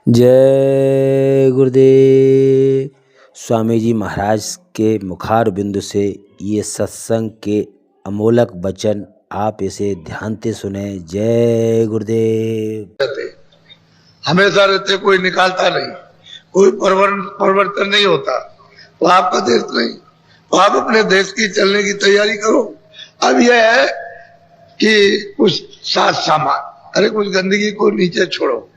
जय गुरुदेव। स्वामी जी महाराज के मुखार बिंदु से ये सत्संग के अमोलक वचन आप इसे ध्यान से सुने। जय गुरुदेव। हमेशा रहते, कोई निकालता नहीं, कोई परिवर्तन नहीं होता, तो आपका देश नहीं, तो आप अपने देश की चलने की तैयारी करो। अब यह है कि कुछ साथ सामान, अरे कुछ गंदगी को नीचे छोड़ो।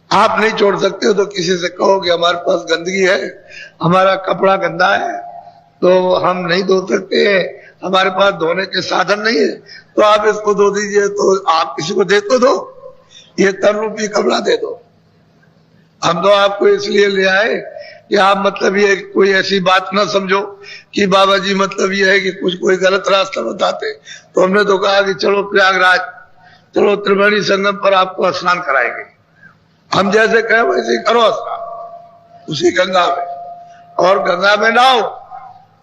आप नहीं छोड़ सकते हो तो किसी से कहो कि हमारे पास गंदगी है, हमारा कपड़ा गंदा है तो हम नहीं धो सकते हैं, हमारे पास धोने के साधन नहीं है, तो आप इसको धो दीजिए। तो आप किसी को दे तो दो, ये तन रूपी कपड़ा दे दो। हम तो आपको इसलिए ले आए कि आप मतलब ये कोई ऐसी बात ना समझो कि बाबा जी मतलब ये है कि कुछ कोई गलत रास्ता बताते। तो हमने तो कहा कि चलो प्रयागराज, चलो त्रिवेणी संगम पर आपको स्नान कराएंगे। हम जैसे कहें वैसे करो स्नान उसी गंगा में, और गंगा में नहाओ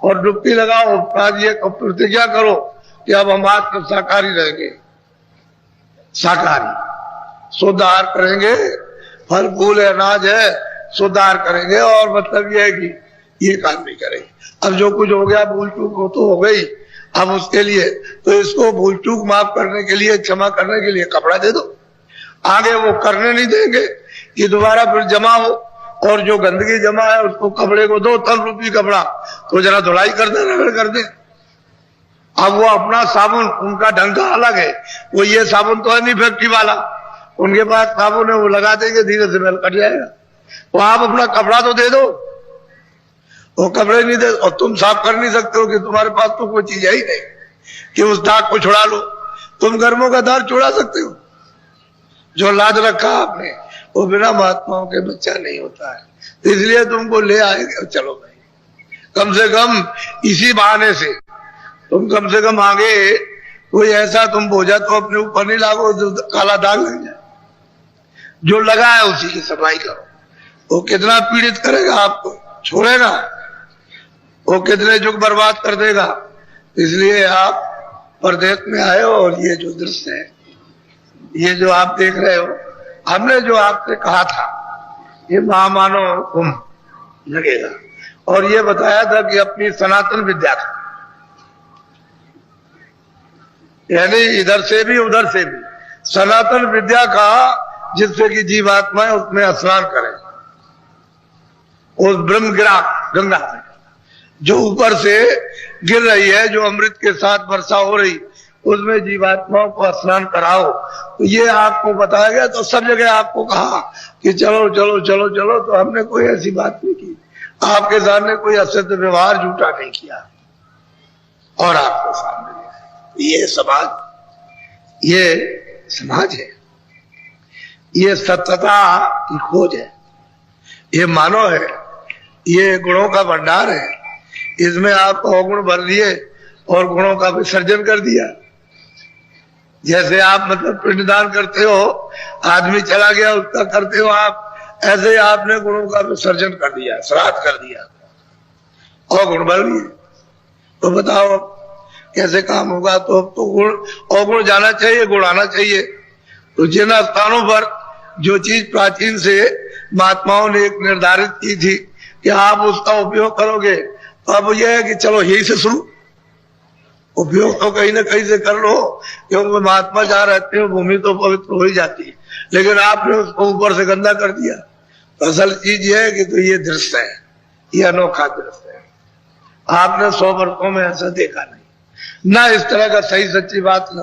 और डुबकी लगाओ। आज ये प्रतिज्ञा करो कि अब हम आत्म शाकाहारी रहेंगे, शाकाहारी शुद्ध आहार करेंगे, फल फूल अनाज है शुद्ध आहार करेंगे, और मतलब ये है कि ये काम नहीं करेंगे। अब जो कुछ हो गया भूल चूक हो तो हो गई, अब उसके लिए तो इसको भूल चूक माफ करने के लिए, क्षमा करने के लिए कपड़ा दे दो। आगे वो करने नहीं देंगे कि दोबारा फिर जमा हो, और जो गंदगी जमा है उसको कपड़े को दो, तन रूपी कपड़ा, तो जरा धुलाई कर दे, रगड़ कर दे। अब वो अपना साबुन, उनका ढंग का अलग है, वो ये साबुन तो है नहीं फैक्ट्री वाला, उनके पास साबुन है, वो लगा देंगे, धीरे से मैल कट जाएगा। तो आप अपना कपड़ा तो दे दो, वो कपड़े नहीं दे, और तुम साफ कर नहीं सकते हो कि तुम्हारे पास तो कोई चीज है ही नहीं कि उस दाग को छुड़ा लो। तुम कर्मों का दाग छुड़ा सकते हो? जो लाज रखा आपने वो बिना महात्माओं के बच्चा नहीं होता है, तो इसलिए तुमको ले आएंगे। चलो भाई, कम से कम इसी बहाने से तुम कम से कम आगे कोई ऐसा तुम बोझा तो अपने ऊपर नहीं लागो जो काला दाग लग जाए। जो लगा है उसी की सफाई करो। वो कितना पीड़ित करेगा आपको, छोड़ेगा, वो कितने युग बर्बाद कर देगा। इसलिए आप परदेश में आए हो, और ये जो दृश्य है, ये जो आप देख रहे हो, हमने जो आपसे कहा था ये महामानव कुंभ लगेगा, और ये बताया था कि अपनी सनातन विद्या का, यानी इधर से भी उधर से भी सनातन विद्या का, जिससे कि जीवात्माएं उसमें स्नान करें, उस ब्रह्म गिरा गंगा में जो ऊपर से गिर रही है, जो अमृत के साथ वर्षा हो रही, उसमें जीवात्माओं को स्नान कराओ। तो ये आपको बताया गया, तो सब जगह आपको कहा कि चलो चलो चलो चलो, तो हमने कोई ऐसी बात नहीं की, आपके सामने कोई असत्य व्यवहार झूठा नहीं किया, और आपके सामने ये समाज है, ये सत्यता की खोज है, ये मानव है, ये गुणों का भंडार है। इसमें आप अवगुण भर लिए और गुणों का विसर्जन कर दिया। जैसे आप मतलब पिंडदान करते हो, आदमी चला गया उसका करते हो आप, ऐसे आपने गुणों का विसर्जन कर दिया, श्राद्ध कर दिया और गुण भर लिए। तो बताओ कैसे काम होगा? तो अब तो गुण और गुण जाना चाहिए, गुण आना चाहिए। तो जिन स्थानों पर जो चीज प्राचीन से महात्माओं ने एक निर्धारित की थी कि आप उसका उपयोग करोगे, तो अब यह है कि चलो यही से शुरू, उपयोग तो कहीं ना कहीं से कर लो, क्योंकि महात्मा जहाँ रहते हो भूमि तो पवित्र हो ही जाती है, लेकिन आपने उसको ऊपर से गंदा कर दिया। तो असल चीज ये है कि तो ये दृश्य है, ये अनोखा दृश्य है। आपने 100 वर्षों में ऐसा देखा नहीं, ना इस तरह का सही सच्ची बात ना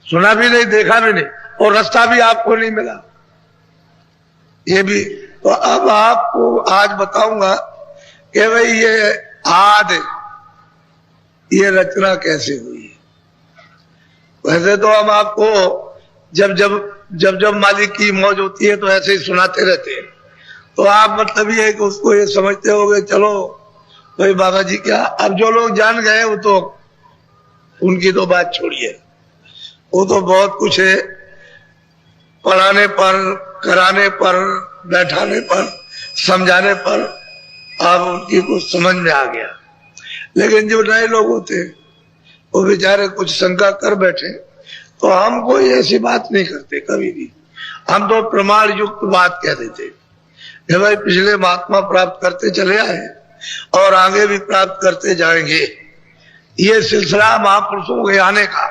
सुना भी नहीं, देखा भी नहीं, और रास्ता भी आपको नहीं मिला। ये भी तो अब आपको आज बताऊंगा कि भाई ये आदि ये रचना कैसे हुई है। वैसे तो हम आपको जब जब जब जब मालिक की मौज होती है तो ऐसे ही सुनाते रहते हैं, तो आप मतलब ये है कि उसको ये समझते होगे चलो भाई बाबा जी क्या। अब जो लोग जान गए वो तो उनकी तो बात छोड़िए, वो तो बहुत कुछ है, पढ़ाने पर, कराने पर, बैठाने पर, समझाने पर अब उनकी कुछ समझ में आ गया। लेकिन जो नए लोग होते वो बेचारे कुछ शंका कर बैठे, तो हम कोई ऐसी बात नहीं करते कभी भी। हम तो प्रमाण युक्त बात कहते थे कि भाई पिछले महात्मा प्राप्त करते चले आए और आगे भी प्राप्त करते जाएंगे। ये सिलसिला महापुरुषों के आने का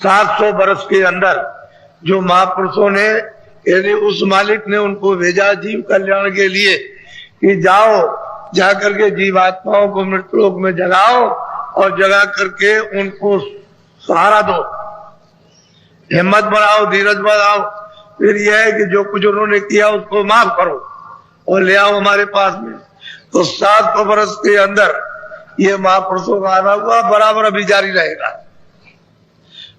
700 वर्ष के अंदर जो महापुरुषों ने, यानी उस मालिक ने उनको भेजा जीव कल्याण के लिए कि जाओ जाकर के जीवात्माओं को मृत्युलोक में जगाओ और जगा करके उनको सहारा दो, हिम्मत बढ़ाओ, धीरज बढ़ाओ। फिर यह है कि जो कुछ उन्होंने किया उसको माफ करो और ले आओ हमारे पास में। तो 700 वर्ष के अंदर ये महापुरुषों का आना हुआ, बराबर अभी जारी रहेगा।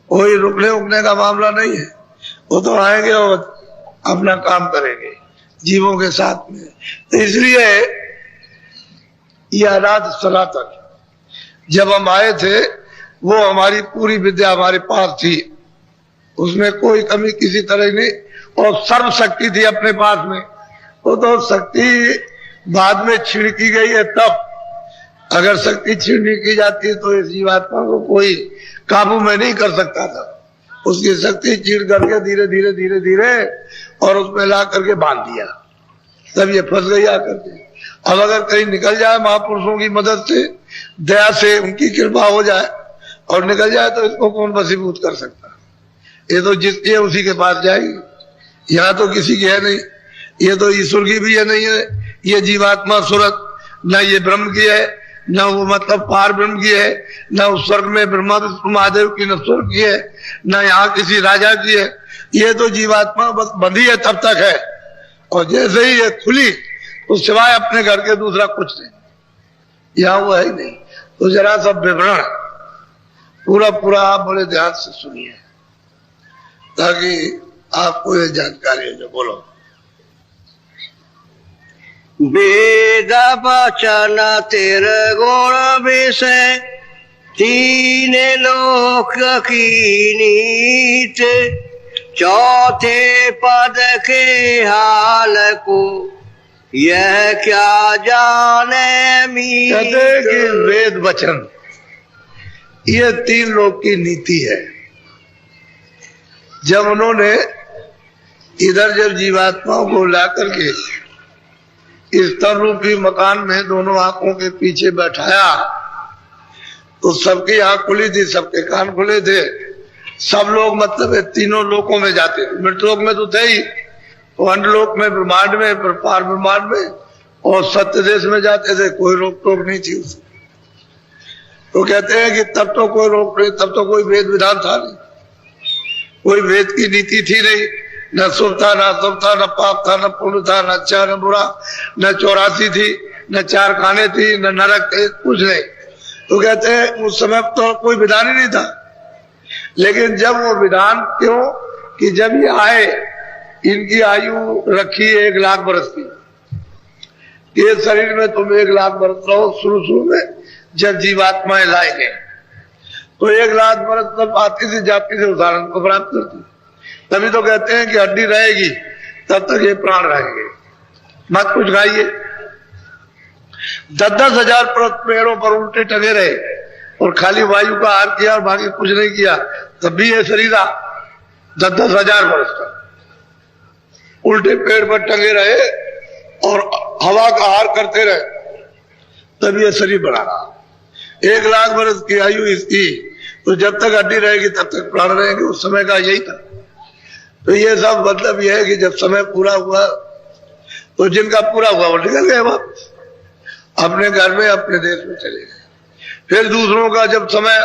कोई रुकने उकने का मामला नहीं है। वो तो आएंगे और अपना काम करेंगे जीवों के साथ में। तो इसलिए यह अनाथ सनातन जब हम आए थे वो हमारी पूरी विद्या हमारे पास थी, उसमें कोई कमी किसी तरह नहीं, और सर्व शक्ति थी अपने पास में। वो तो शक्ति बाद में छीण की गई है। तब अगर शक्ति छीण की जाती तो इस जीवात्मा को कोई काबू में नहीं कर सकता था। उसकी शक्ति छीण करके धीरे धीरे धीरे धीरे और उसमें ला करके बांध दिया, तब ये फंस गई आकर के। अब अगर कहीं निकल जाए महापुरुषों की मदद से, दया से, उनकी कृपा हो जाए और निकल जाए तो इसको कौन वशीभूत कर सकता? ये तो जिसकी है उसी के पास जाएगी। यहाँ तो किसी की है नहीं, ये तो ईश्वर की भी है नहीं है। ये जीवात्मा सूरत न ये ब्रह्म की है, न वो मतलब पार ब्रह्म की है, न उस स्वर्ग में ब्रह्मा विष्णु महादेव की, न स्वर्ग की है, न यहाँ किसी राजा की है। ये तो जीवात्मा बस बंधी है तब तक है, और जैसे ही ये खुली तो सिवाय अपने घर के दूसरा कुछ नहीं, यहाँ वो है ही नहीं। तो जरा सब विवरण पूरा पूरा आप बड़े ध्यान से सुनिए ताकि आपको ये जानकारी हो। बोलो। वेद वचन तेरे गुण विषय, तीन लोक की नीत, चौथे पद के हाल को यह क्या जाने मीत। कहते कि वेद वचन ये 3 लोक की नीति है। जब उन्होंने इधर जब जीवात्माओं को ला करके इस तन रूपी मकान में दोनों आंखों के पीछे बैठाया तो सबकी आंख खुली थी, सबके कान खुले थे। सब लोग मतलब तीनों लोकों में जाते थे। मृतलोक में तो थे ही, अंडलोक में, ब्रह्मांड में, पार ब्रह्मांड में, और सत्य देश में जाते थे। कोई रोक टोक नहीं थी उसमें। तो कहते हैं कि तब तो कोई रोक नहीं, तब तो कोई वेद विधान था नहीं, कोई वेद की नीति थी नहीं। न शुभ था, न अशुभ था, न पाप था, न पुण्य था, न अच्छा न बुरा, न 84 थी, न 4 खाने थी, न नरक थे, कुछ नहीं। तो कहते हैं उस समय तो कोई विधान ही नहीं था। लेकिन जब वो विधान, क्यों कि जब ये आए, इनकी आयु रखी 1 लाख बरस की। ये शरीर में तुम 1 लाख बरस रहो शुरू में, जब जीवात्माएं लाएंगे तो 1 लाख बरस तब आती से जाती से उदाहरण को प्राप्त करती। तभी तो कहते हैं कि हड्डी रहेगी तब तक ये प्राण रहेंगे। मत कुछ खाइए। 10-10 हजार पेड़ों पर उल्टे टंगे रहे और खाली वायु का आहार किया और बाकी कुछ नहीं किया, तब भी ये शरीर 10-10 हजार वर्ष तक उल्टे पेड़ पर टंगे रहे और हवा का आहार करते रहे, तब ये शरीर बना रहा। 1 लाख वर्ष की आयु इसकी, तो जब तक हड्डी रहेगी तब तक प्राण रहेंगे। उस समय का यही था। तो ये सब मतलब यह है कि जब समय पूरा हुआ तो जिनका पूरा हुआ वो निकल गए वापस अपने घर में, अपने देश में चले गए। फिर दूसरों का जब समय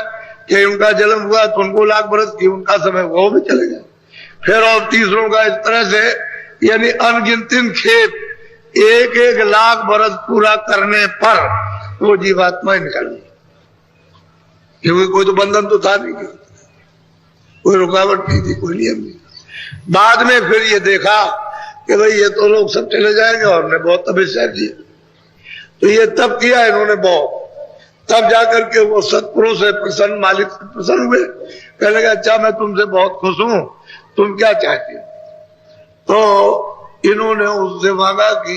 कि उनका जन्म हुआ तो उनको 1 लाख बरस की उनका समय, वो भी चले गए। फिर और तीसरों का इस तरह से, यानी अनगिनत खेप 1-1 लाख बरस पूरा करने पर वो जीवात्मा निकल गई। क्योंकि कोई तो बंधन तो था नहीं, कोई रुकावट नहीं थी, कोई नियम नहीं। बाद में फिर ये देखा कि भाई ये तो लोग सब चले जाएंगे, और हमने बहुत तपस्या की, तो ये तब किया इन्होंने बहुत। तब जाकर के वो सतपुरुष से प्रसन्न, मालिक से प्रसन्न हुए। कहने लगा अच्छा मैं तुमसे बहुत खुश हूं, तुम क्या चाहती हो? तो इन्होंने उससे मांगा कि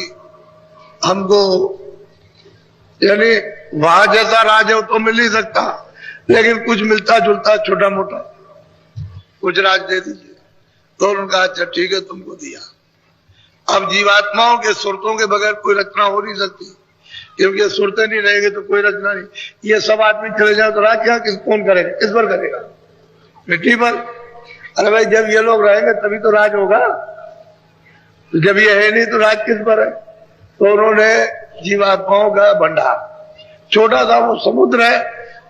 हमको, यानी वहां जैसा राज है तो मिल नहीं सकता, लेकिन कुछ मिलता जुलता छोटा मोटा कुछ राज दे दीजिए। तो उनका अच्छा ठीक है तुमको दिया। अब जीवात्माओं के सुरतों के बगैर कोई रचना हो नहीं सकती, क्योंकि सुरतें नहीं रहेंगे तो कोई रचना नहीं। ये सब आदमी चले जाए तो राज क्या कौन करेगा, किस पर करेगा, मिट्टी पर। अरे भाई जब ये लोग रहेंगे तभी तो राज होगा, तो जब ये है नहीं तो राज किस पर है। तो उन्होंने जीवात्माओं का भंडार, छोटा सा वो समुद्र है,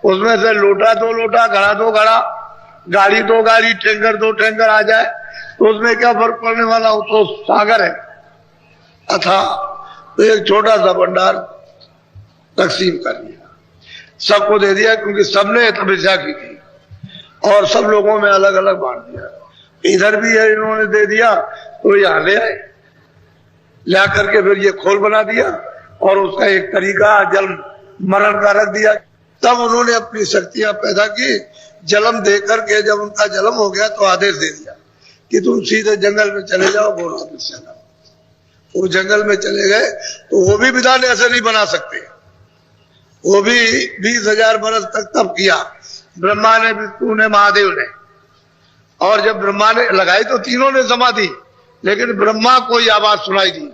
उसमें से लोटा दो लोटा, घड़ा दो घड़ा, गाड़ी दो गाड़ी, टैंकर दो टैंकर आ जाए तो उसमें क्या फर्क पड़ने वाला, वो तो सागर है अथा। तो एक छोटा सा भंडार तकसीम कर दिया, सबको दे दिया, क्योंकि सबने तपस्या की थी और सब लोगों में अलग अलग बांट दिया। इधर भी है इन्होंने दे दिया, तो यहां ले आए, ला करके फिर ये खोल बना दिया और उसका एक तरीका जल मरण का रख दिया। तब उन्होंने अपनी शक्तियां पैदा की, जलम दे करके जब उनका जलम हो गया तो आदेश दे दिया कि तुम सीधे जंगल में चले जाओ, घोर तपस्या करो। वो जंगल में चले गए, तो वो भी विधान ऐसे नहीं बना सकते, वो भी 20,000 बरस तक तप किया, ब्रह्मा ने, विष्णु ने, महादेव ने। और जब ब्रह्मा ने लगाई तो तीनों ने समाधि, लेकिन ब्रह्मा को ये आवाज सुनाई दी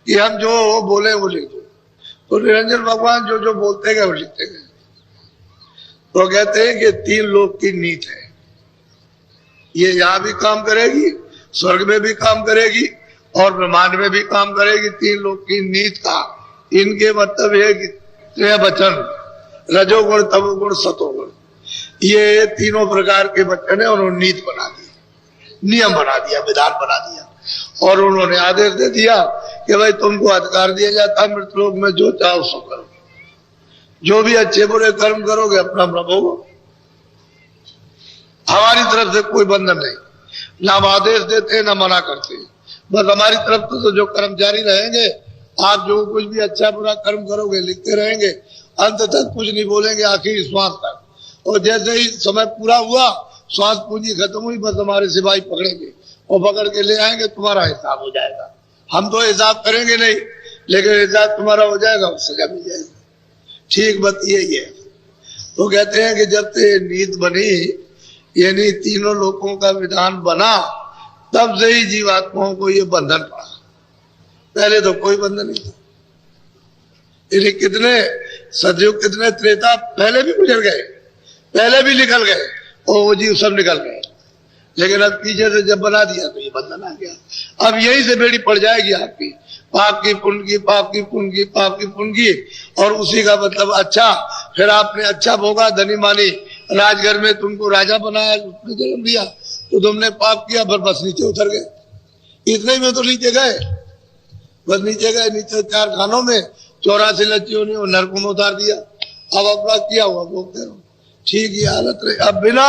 कि हम जो बोले वो लिख दो। तो निरंजन भगवान जो जो बोलते गए वो लिखते गए। तो कहते हैं कि 3 लोक की नीत है, ये यहां भी काम करेगी, स्वर्ग में भी काम करेगी और ब्रह्मांड में भी काम करेगी। 3 लोक की नीत का इनके मतलब है कि त्रय वचन, रजोगुण तमोगुण सतोगुण, ये तीनों प्रकार के वचन है, उन्होंने नीत बना दी, नियम बना दिया, विधान बना दिया। और उन्होंने आदेश दे दिया कि भाई तुमको अधिकार दिया जाता है मृतलोक में जो चाहो सो करो, जो भी अच्छे बुरे कर्म करोगे अपना भोगो, हमारी तरफ से कोई बंधन नहीं, ना हम आदेश देते ना मना करते, बस हमारी तरफ से तो जो कर्मचारी रहेंगे, आप जो कुछ भी अच्छा बुरा कर्म करोगे लिखते रहेंगे, अंत तक कुछ नहीं बोलेंगे, आखिर श्वास तक। और जैसे ही समय पूरा हुआ, श्वास पूंजी खत्म हुई, बस हमारे सिपाही पकड़ेंगे और पकड़ के ले आएंगे, तुम्हारा हिसाब हो जाएगा। हम तो हिसाब करेंगे नहीं, लेकिन हिसाब तुम्हारा हो जाएगा, सजा मिल जाएगी। ठीक बात यही है। तो कहते हैं कि जब से नीत बनी, यानी तीनों लोगों का विधान बना, तब से ही जीवात्माओं को ये बंधन पड़ा, पहले तो कोई बंधन नहीं था। इन्हें कितने सतयुग, कितने त्रेता पहले भी गुजर गए, पहले भी निकल गए और वो जीव सब निकल गए, लेकिन अब पीछे से जब बना दिया तो ये बंधन आ गया। अब यही से बेड़ी पड़ जाएगी आपकी, पाप की पुण्य की, पाप की पुण्य की, पाप की पुण्य की, और उसी का मतलब अच्छा। फिर आपने अच्छा भोगा, धनी मानी, राजघर में तुमको राजा बनाया, उसने जन्म दिया, तो तुमने पाप किया, फिर बस नीचे उतर गए। इतने में तो नीचे गए, बस नीचे गए, नीचे 4 खानों में 84 लच्चियों ने नरकों में उतार दिया। अब अपना किया हुआ भोगते रहो, ठीक ही हालत रही। अब बिना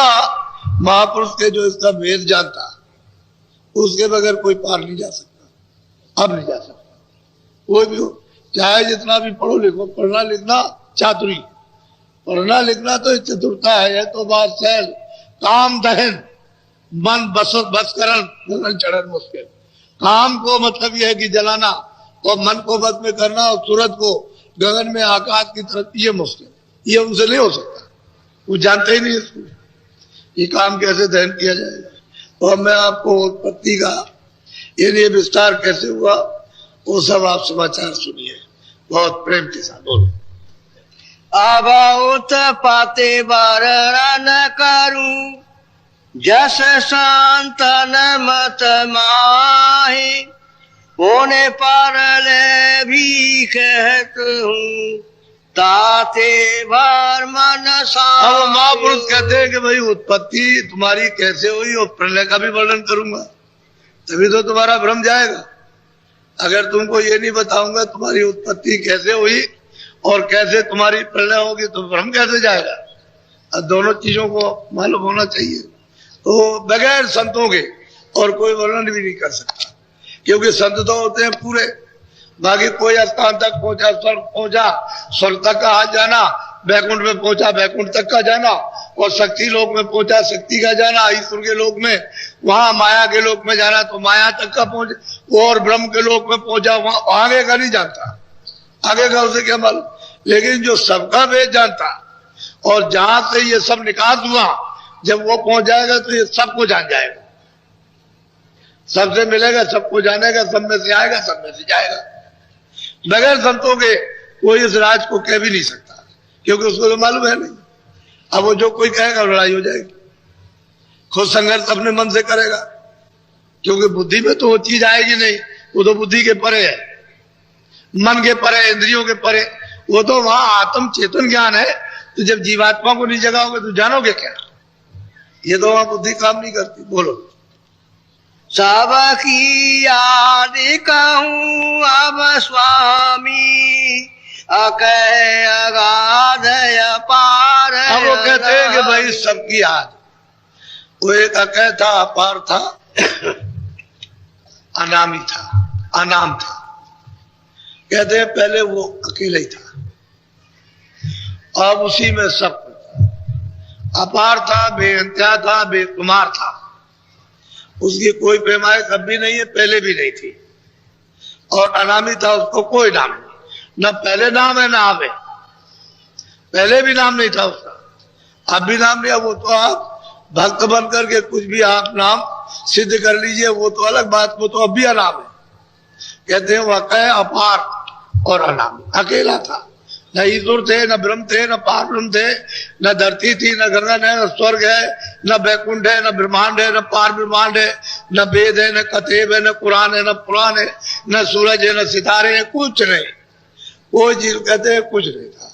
महापुरुष के जो इसका भेद जानता, उसके बगैर कोई पार नहीं जा सकता, अब नहीं जा सकता कोई भी हो, चाहे जितना भी पढ़ो लिखो। पढ़ना लिखना चातुरी, पढ़ना लिखना तो चतुरता है, तो बात सहल, काम दहन, मन बसकरण चढ़न मुश्किल। काम को मतलब यह है कि जलाना, और मन को बस में करना, और सूरज को गगन में आकाश की तरफ, ये मुश्किल, ये उनसे नहीं हो सकता, वो जानते ही नहीं इसको, ये काम कैसे दहन किया जाएगा। और मैं आपको उत्पत्ति का ये विस्तार कैसे हुआ वो सब आप समाचार सुनिए, बहुत प्रेम के साथ बोलो। अबहुत पाते वर्णन करूं, जस संतन मत माही, होने पर ले भी कहत हूँ, ताते भर मन साहि। अब महापुरुष कहते हैं कि भाई उत्पत्ति तुम्हारी कैसे हुई और प्रलय का भी वर्णन करूंगा, तभी तो तुम्हारा भ्रम जाएगा। अगर तुमको ये नहीं बताऊंगा तुम्हारी उत्पत्ति कैसे हुई और कैसे तुम्हारी प्रलय होगी, तो भ्रम कैसे जाएगा। अब दोनों चीजों को मालूम होना चाहिए। तो बगैर संतों के और कोई वर्णन भी नहीं कर सकता, क्योंकि संत तो होते हैं पूरे। बाकी कोई स्थान तक पहुंचा, स्वर्ग पहुंचा, स्वर्ग तक का हाथ जाना, बैकुंठ में पहुंचा, बैकुंठ तक का जाना, और शक्ति लोक में पहुंचा, शक्ति का जाना, ईश्वर के लोक में, वहां माया के लोक में जाना तो माया तक का पहुंचे, और ब्रह्म के लोक में पहुंचा, वहां आगे का नहीं जानता, आगे का उसे क्या मालूम। लेकिन जो सबका भेद जानता, और जहां से ये सब निकास हुआ, जब वो पहुंच जाएगा तो ये सबको जान जाएगा। सबसे मिलेगा, सबको जानेगा, सब में से आएगा, सब में से जाएगा। बगैर संतों के कोई इस राज को कह भी नहीं सकता, क्योंकि उसको तो मालूम है नहीं। अब वो जो कोई कहेगा लड़ाई हो जाएगी। खुद संघर्ष अपने मन से करेगा, क्योंकि बुद्धि में तो वो चीज आएगी नहीं, वो तो बुद्धि के परे है, मन के परे, इंद्रियों के परे। वो तो वहां आत्म चेतन ज्ञान है। तो जब जीवात्मा को नहीं जगाओगे तो जानोगे क्या? ये तो वहां बुद्धि काम नहीं करती। बोलो। सबकी याद कहूँ अब स्वामी, अकय अगाध अपार। अब वो कहते हैं कि भाई सबकी याद, वो एक अकय था, अपार था, अनामी था, अनाम था। कहते हैं पहले वो अकेला ही था, अब उसी में सब कुछ। अपार था, बेअंत्या था, बेकुमार था, उसकी कोई पैमाइश अब भी नहीं है, पहले भी नहीं थी। और अनामी था, उसको कोई नाम नहीं, न पहले नाम है न अब है। पहले भी नाम नहीं था उसका, अब भी नाम नहीं। अब वो तो आप भक्त बन करके कुछ भी आप नाम सिद्ध कर लीजिए, वो तो अलग बात, वो तो अब भी अनाम है। कहते हैं वह कह अपार और अनाम, अकेला था। न ईश्वर थे, न ब्रह्म थे, न पार ब्रह्म थे, न धरती थी, न गगन है, न स्वर्ग है, न बैकुंठ है, न ब्रह्मांड है, न पार ब्रह्मांड है, न वेद है, न कतेब है, न कुरान है, न पुराण है, न सूरज है, न सितारे है, कुछ नहीं। कोई चीज कहते हैं कुछ नहीं था,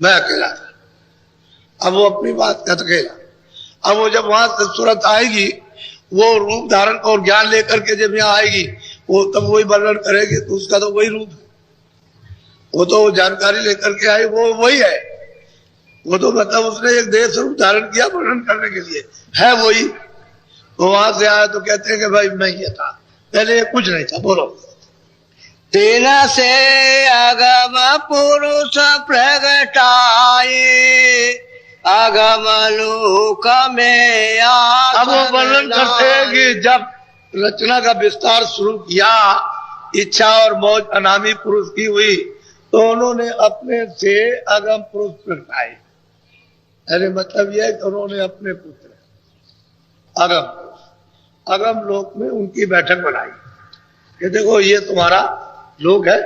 मैं अकेला था। अब वो अपनी बात कहते अकेला। अब वो जब वहां से सूरत आएगी, वो रूप धारण और ज्ञान लेकर के जब यहाँ आएगी, वो तब वही वर्णन करेगी, तो उसका तो वही रूप है। वो तो जानकारी लेकर के आई, वो वही है। वो तो मतलब उसने एक देह स्वरूप धारण किया वर्णन करने के लिए, है वही। तो वहां से आया तो कहते हैं कि भाई मैं ये था, पहले ये कुछ नहीं था। बोलो। तीन से अगम पुरुष प्रगटाए, अगम लोक में अब वो वर्णन करते हैं कि जब रचना का विस्तार शुरू किया, इच्छा और मौज अनामी पुरुष की हुई, तो उन्होंने अपने से अगम पुरुष प्रगटाए। अरे मतलब यह है कि उन्होंने अपने पुत्र अगम लोक में उनकी बैठक बनाई कि देखो ये तुम्हारा लोक है,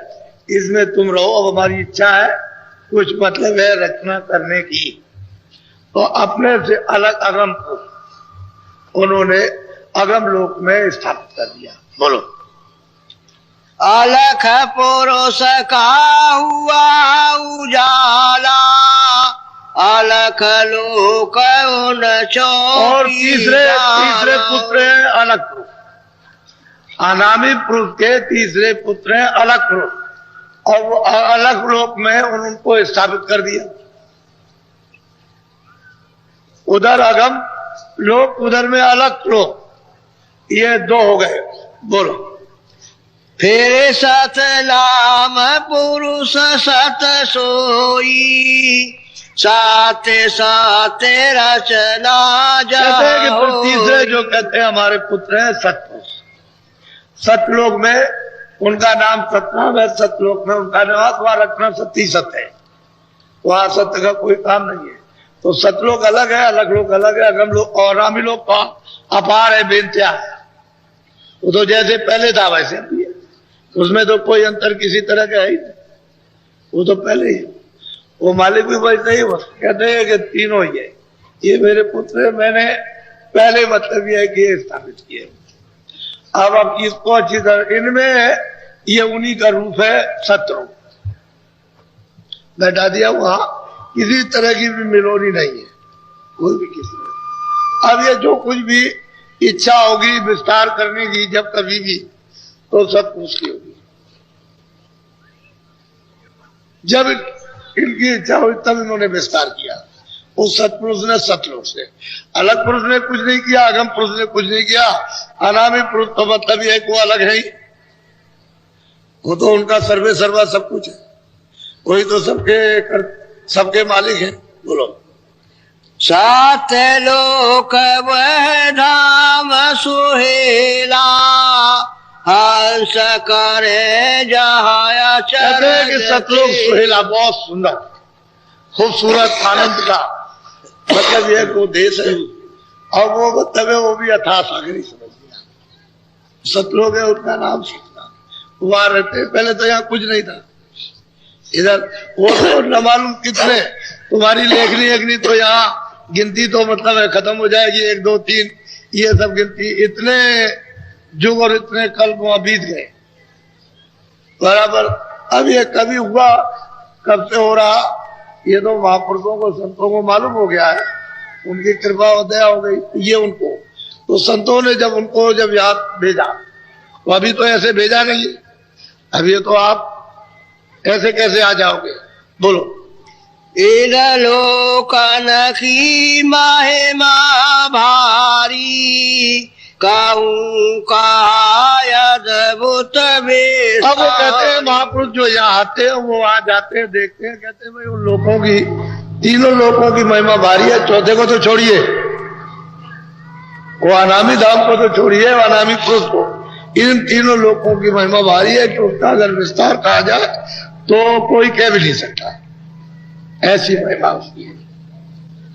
इसमें तुम रहो। अब हमारी इच्छा है, कुछ मतलब है रचना करने की, तो अपने से अलग अगम पुरुष उन्होंने अगम लोक में स्थापित कर दिया। बोलो। अलख पुरुष का हुआ उजाला, अलख लोक उन और तीसरे पुत्र हैं अलग पुरुष। अनामी पुरुष के तीसरे पुत्र हैं अलग पुरुष, और वो अलग लोक में उनको स्थापित कर दिया। उधर अगम लोक, उधर में अलग लोक, ये दो हो गए। बोलो। फिर सत नाम पुरुष सत सोई, साते साते रचना कहते हैं कि फिर तीसरे जो कहते हैं हमारे पुत्र हैं सतपुरुष। सतलोक में उनका नाम सतनाम है, सतलोक में उनका निवास, वहां रखना सती सत्य है, वहां सत्य का कोई काम नहीं है। तो सतलोक अलग है, अलग लोक अलग है, अगम लोक और रामी लोक का अपार है, बेंत्या है। वो तो जैसे पहले था वैसे भी है, उसमें तो कोई अंतर किसी तरह का है ही नहीं, वो तो पहले ही। वो मालिक भी वैसे ही कहते हैं कि तीनों ही है, ये मेरे पुत्र है, मैंने पहले मतलब ये है कि ये स्थापित किए। अब इसको अच्छी तरह, इनमें ये उन्हीं का रूप है सतरूप, बैठा दिया। वहां किसी तरह की भी मिलोनी नहीं है, कोई भी किसी तरह। अब ये जो कुछ भी इच्छा होगी विस्तार करने की जब कभी भी, तो सब कुछ की होगी। जब इनकी इच्छा हुई तब इन्होंने विस्तार किया। उस सतपुरुष ने सतलोक से, अलग पुरुष ने कुछ नहीं किया, अगम पुरुष ने कुछ नहीं किया। अनामी पुरुष तो मतलब ये को अलग है ही, वो तो उनका सर्वे सर्वा सब कुछ है, वही तो सबके मालिक है। बोलो। सात लोक वह धाम सुहेला, हंस करे जहाया कहते हैं कि सतलोक सुहेला, बहुत सुंदर खूबसूरत आनंद का मतलब यह को देश है, और वो मतलब है वो भी अथाह सागरी समझ लिया। सतलोक है उनका नाम सुनना, वहां रहते। पहले तो यहाँ कुछ नहीं था इधर, वो तो न मालूम कितने, तुम्हारी लेखनी तो यहाँ गिनती तो मतलब है खत्म हो जाएगी, 1 2 3 ये सब गिनती, इतने युग और इतने कल वहां बीत गए बराबर। अब ये कभी हुआ, कब से हो रहा, ये तो महापुरुषों को संतों को मालूम हो गया है, उनकी कृपा और दया हो गई ये उनको। तो संतों ने जब उनको जब याद भेजा, तो अभी तो ऐसे भेजा नहीं है, अभी तो आप ऐसे कैसे आ जाओगे, बोलो। इन लोकन की महिमा भारी, कहूँ का अद्भुत विस्तार। अब वो कहते हैं महापुरुष जो यहाँ आते हैं वो आ जाते हैं, देखते हैं, कहते हैं भाई उन लोगों की, तीनों लोगों की महिमा भारी है, चौथे को तो छोड़िए, वो अनामी धाम को तो छोड़िए, अनामी पुरुष को, इन तीनों लोगों की महिमा भारी है कि उसका अगर विस्तार कहा जाए तो कोई कह भी नहीं सकता, ऐसी महिमा उसकी है।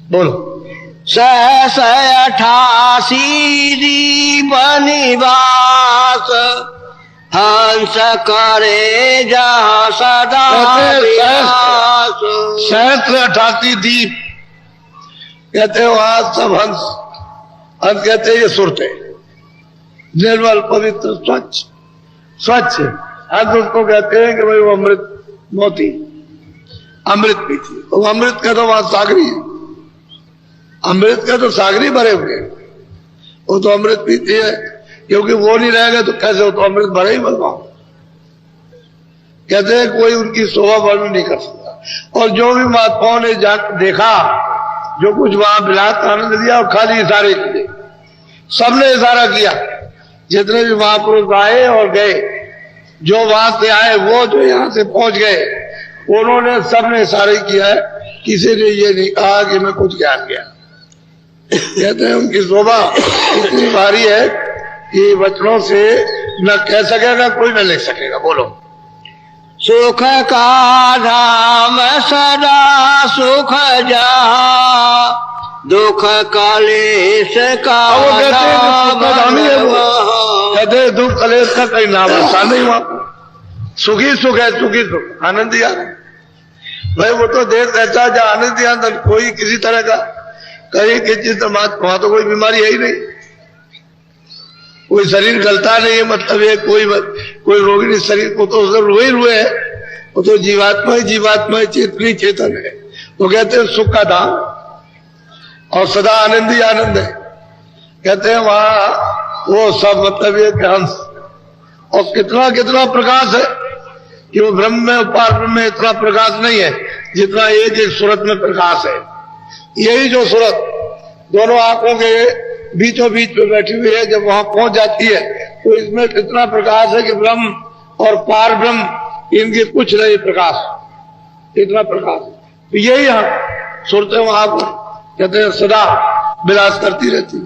बोलो। 688 दीप निवास, हंस करे जहाँ सदा विलास। 688 दीप कहते हो, आज सब हंस, हंस कहते हैं ये सुरते, निर्मल पवित्र स्वच्छ हंस उसको कहते हैं कि भाई वो अमृत मोती अमृत पीती, तो अमृत का तो वहां सागरी है, अमृत का तो सागरी भरे हुए, वो तो अमृत पीती है, क्योंकि वो नहीं रहेगा तो कैसे हो, तो अमृत भरे ही बनवाओ। कहते हैं कोई उनकी शोभा वर्णन नहीं कर सकता। और जो भी महात्माओं ने देखा, जो कुछ वहां विलास आनंद लिया, और खाली इशारे किए, सबने इशारा किया, जितने भी महापुरुष आए और गए, जो वहां से आए वो जो यहाँ से पहुंच गए, उन्होंने सबने इशारे किया है, किसी ने ये नहीं कहा कि मैं कुछ ज्ञान गया। कहते हैं उनकी शोभा इतनी भारी है कि वचनों से न कह सकेगा कोई, न लिख सकेगा। बोलो। सुख का धाम सदा सुख जा, दुख कलेश का धाम है वो। कहते हैं दुख कलेश का कहीं नाम ऐसा नहीं वहां, सुखी सुख है, सुखी सुख, आनंद ही आनंद। भाई वो तो देर रहता है जहाँ आनंद ही आनंद, कोई किसी तरह का कहीं किसी वहां तो कोई बीमारी है ही नहीं, कोई शरीर गलता नहीं है, मतलब ये कोई रोगी नहीं, शरीर को तो उधर रुए रुए है, वो तो जीवात्मा ही चेतनी चेतन है। तो कहते हैं सुख का धाम और सदा आनंद ही आनंद है। कहते हैं वहां वो सब मतलब ये हंस, और कितना कितना प्रकाश है कि वो ब्रह्म में पार ब्रह्म में इतना प्रकाश नहीं है जितना एक एक सूरत में प्रकाश है। यही जो सूरत दोनों आंखों के बीचों बीच में बैठी हुई है, जब वहां पहुंच जाती है तो इसमें इतना प्रकाश है कि ब्रह्म और पार ब्रह्म इनके कुछ नहीं प्रकाश, इतना प्रकाश। तो यही हम सुरतें वहां पर कहते हैं सदा विलास करती रहती,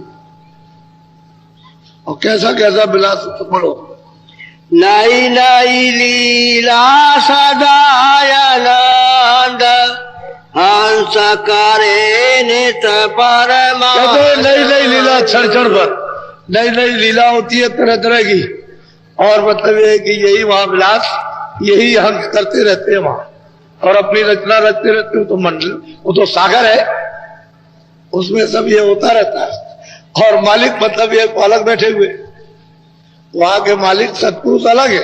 और कैसा कैसा विलास तो बोलो। नई नई लीला सदानंद, हंस करे नित परमानंद। कहते नई नई लीला क्षण क्षण पर नई नई लीला होती है तरह तरह की, और मतलब ये है कि यही वहां विलास, यही हंस करते रहते हैं वहां, और अपनी रचना रचते रहते हो। तो मंडल वो तो सागर है, उसमें सब ये होता रहता है, और मालिक मतलब ये अलग बैठे हुए, वहां के मालिक सतपुरुष अलग है,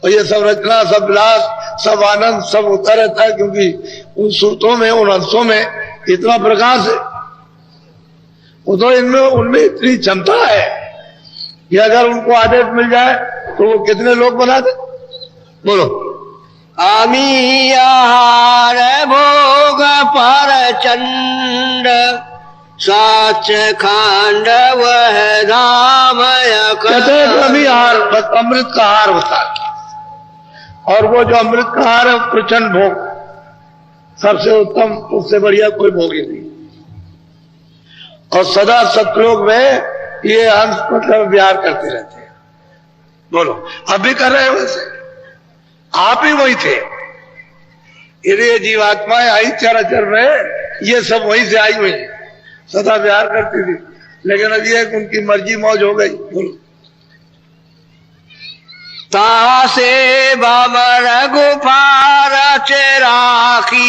और ये सब रचना, सब विलास, सब आनंद सब होता रहता है, क्योंकि उन सूरतों में, उन अंशों में इतना प्रकाश है। वो तो इनमें उनमें इतनी क्षमता है कि अगर उनको आदेश मिल जाए तो वो कितने लोग बना दे। बोलो। आमी आहार भोग पर चंड, साच खंड वह धाम। कहते हैं अभी आहार बस अमृत का आहार होता है, और वो जो अमृत का आहार है प्रचंड भोग, सबसे उत्तम, उससे बढ़िया कोई भोग ही नहीं। और सदा सतलोक में ये अंश मतलब विहार करते रहते हैं। बोलो। अब भी कर रहे हैं वैसे, आप ही वही थे, ये जीवात्माएं आई चराचर में, ये सब वहीं से आई हुई, सदा विहार करती थी, लेकिन अब ये उनकी मर्जी मौज हो गई। बोलो। तासे बबर गुफार राखी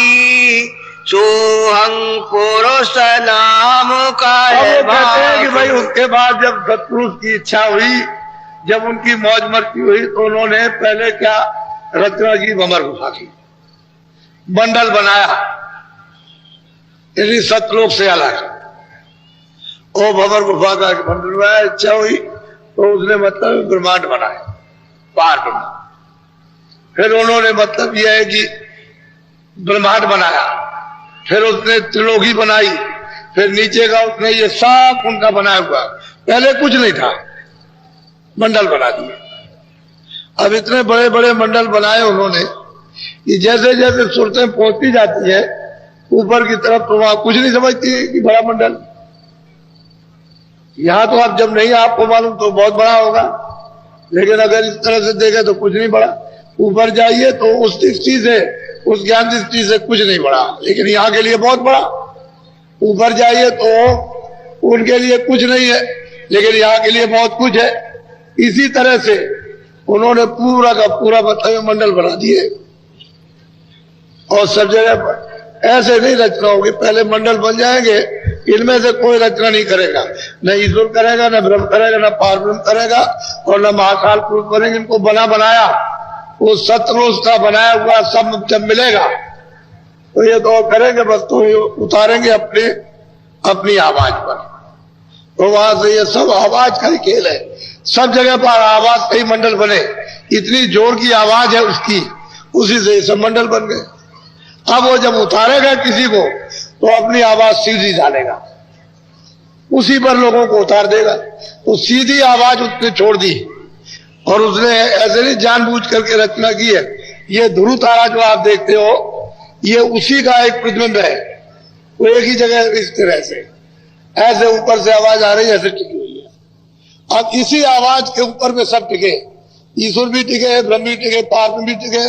सोहं पुरुष नाम का है। कहते हैं कि भाई उसके बाद जब सतपुरुष की इच्छा हुई, जब उनकी मौज मस्ती हुई, तो उन्होंने पहले क्या रचना की, भंवर गुफा की, मंडल बनाया, यानी सतलोक से अलग। और भंवर गुफा का मंडल बनाया, इच्छा हुई तो उसने मतलब ब्रह्मांड बनाया, पार ब्रह्मांड। फिर उन्होंने मतलब यह है कि ब्रह्मांड बनाया, फिर उसने त्रिलोकी बनाई, फिर नीचे का उसने ये सब उनका बनाया हुआ, पहले कुछ नहीं था, मंडल बना दिए। अब इतने बड़े बड़े मंडल बनाए उन्होंने कि जैसे जैसे सूरतें पहुंचती जाती है ऊपर की तरफ, तो वहां कुछ नहीं समझती है कि बड़ा मंडल। यहां तो आप जब नहीं आपको मालूम तो बहुत बड़ा होगा, लेकिन अगर इस तरह से देखे तो कुछ नहीं बड़ा। ऊपर जाइए तो उस दृष्टि से, उस ज्ञान दृष्टि से कुछ नहीं बड़ा, लेकिन यहाँ के लिए बहुत बड़ा। ऊपर जाइए तो उनके लिए कुछ नहीं है, लेकिन यहाँ के लिए बहुत कुछ है। इसी तरह से उन्होंने पूरा का पूरा मतलब मंडल बना दिए, और सब जगह पर ऐसे नहीं रचना होगी, पहले मंडल बन जाएंगे, इनमें से कोई रचना नहीं करेगा, न ईश्वर करेगा, न ब्रह्म करेगा, न पार ब्रह्म करेगा, और न महाकाल पुरुष बनेंगे। इनको बना बनाया वो सतरोज का बनाया हुआ सब जब मिलेगा तो ये तो करेंगे बस, तो ये उतारेंगे अपनी आवाज पर। तो वहां से ये सब आवाज का ही खेल है, सब जगह पर आवाज का ही मंडल बने, इतनी जोर की आवाज है उसकी, उसी से ये सब मंडल बन गए। अब वो जब उतारेगा किसी को तो अपनी आवाज सीधी डालेगा, उसी पर लोगों को उतार देगा। तो सीधी आवाज उसने छोड़ दी, और उसने ऐसे नहीं जानबूझ करके रचना की है। ये ध्रुव तारा जो आप देखते हो, ये उसी का एक प्रतिबिंब है, वो एक ही जगह इस तरह से ऐसे ऊपर से आवाज आ रही है, ऐसे टिकी हुई है। अब इसी आवाज के ऊपर में सब टिके, ईश्वर भी टिके, ब्रह्म भी टिके, पार भी टिके,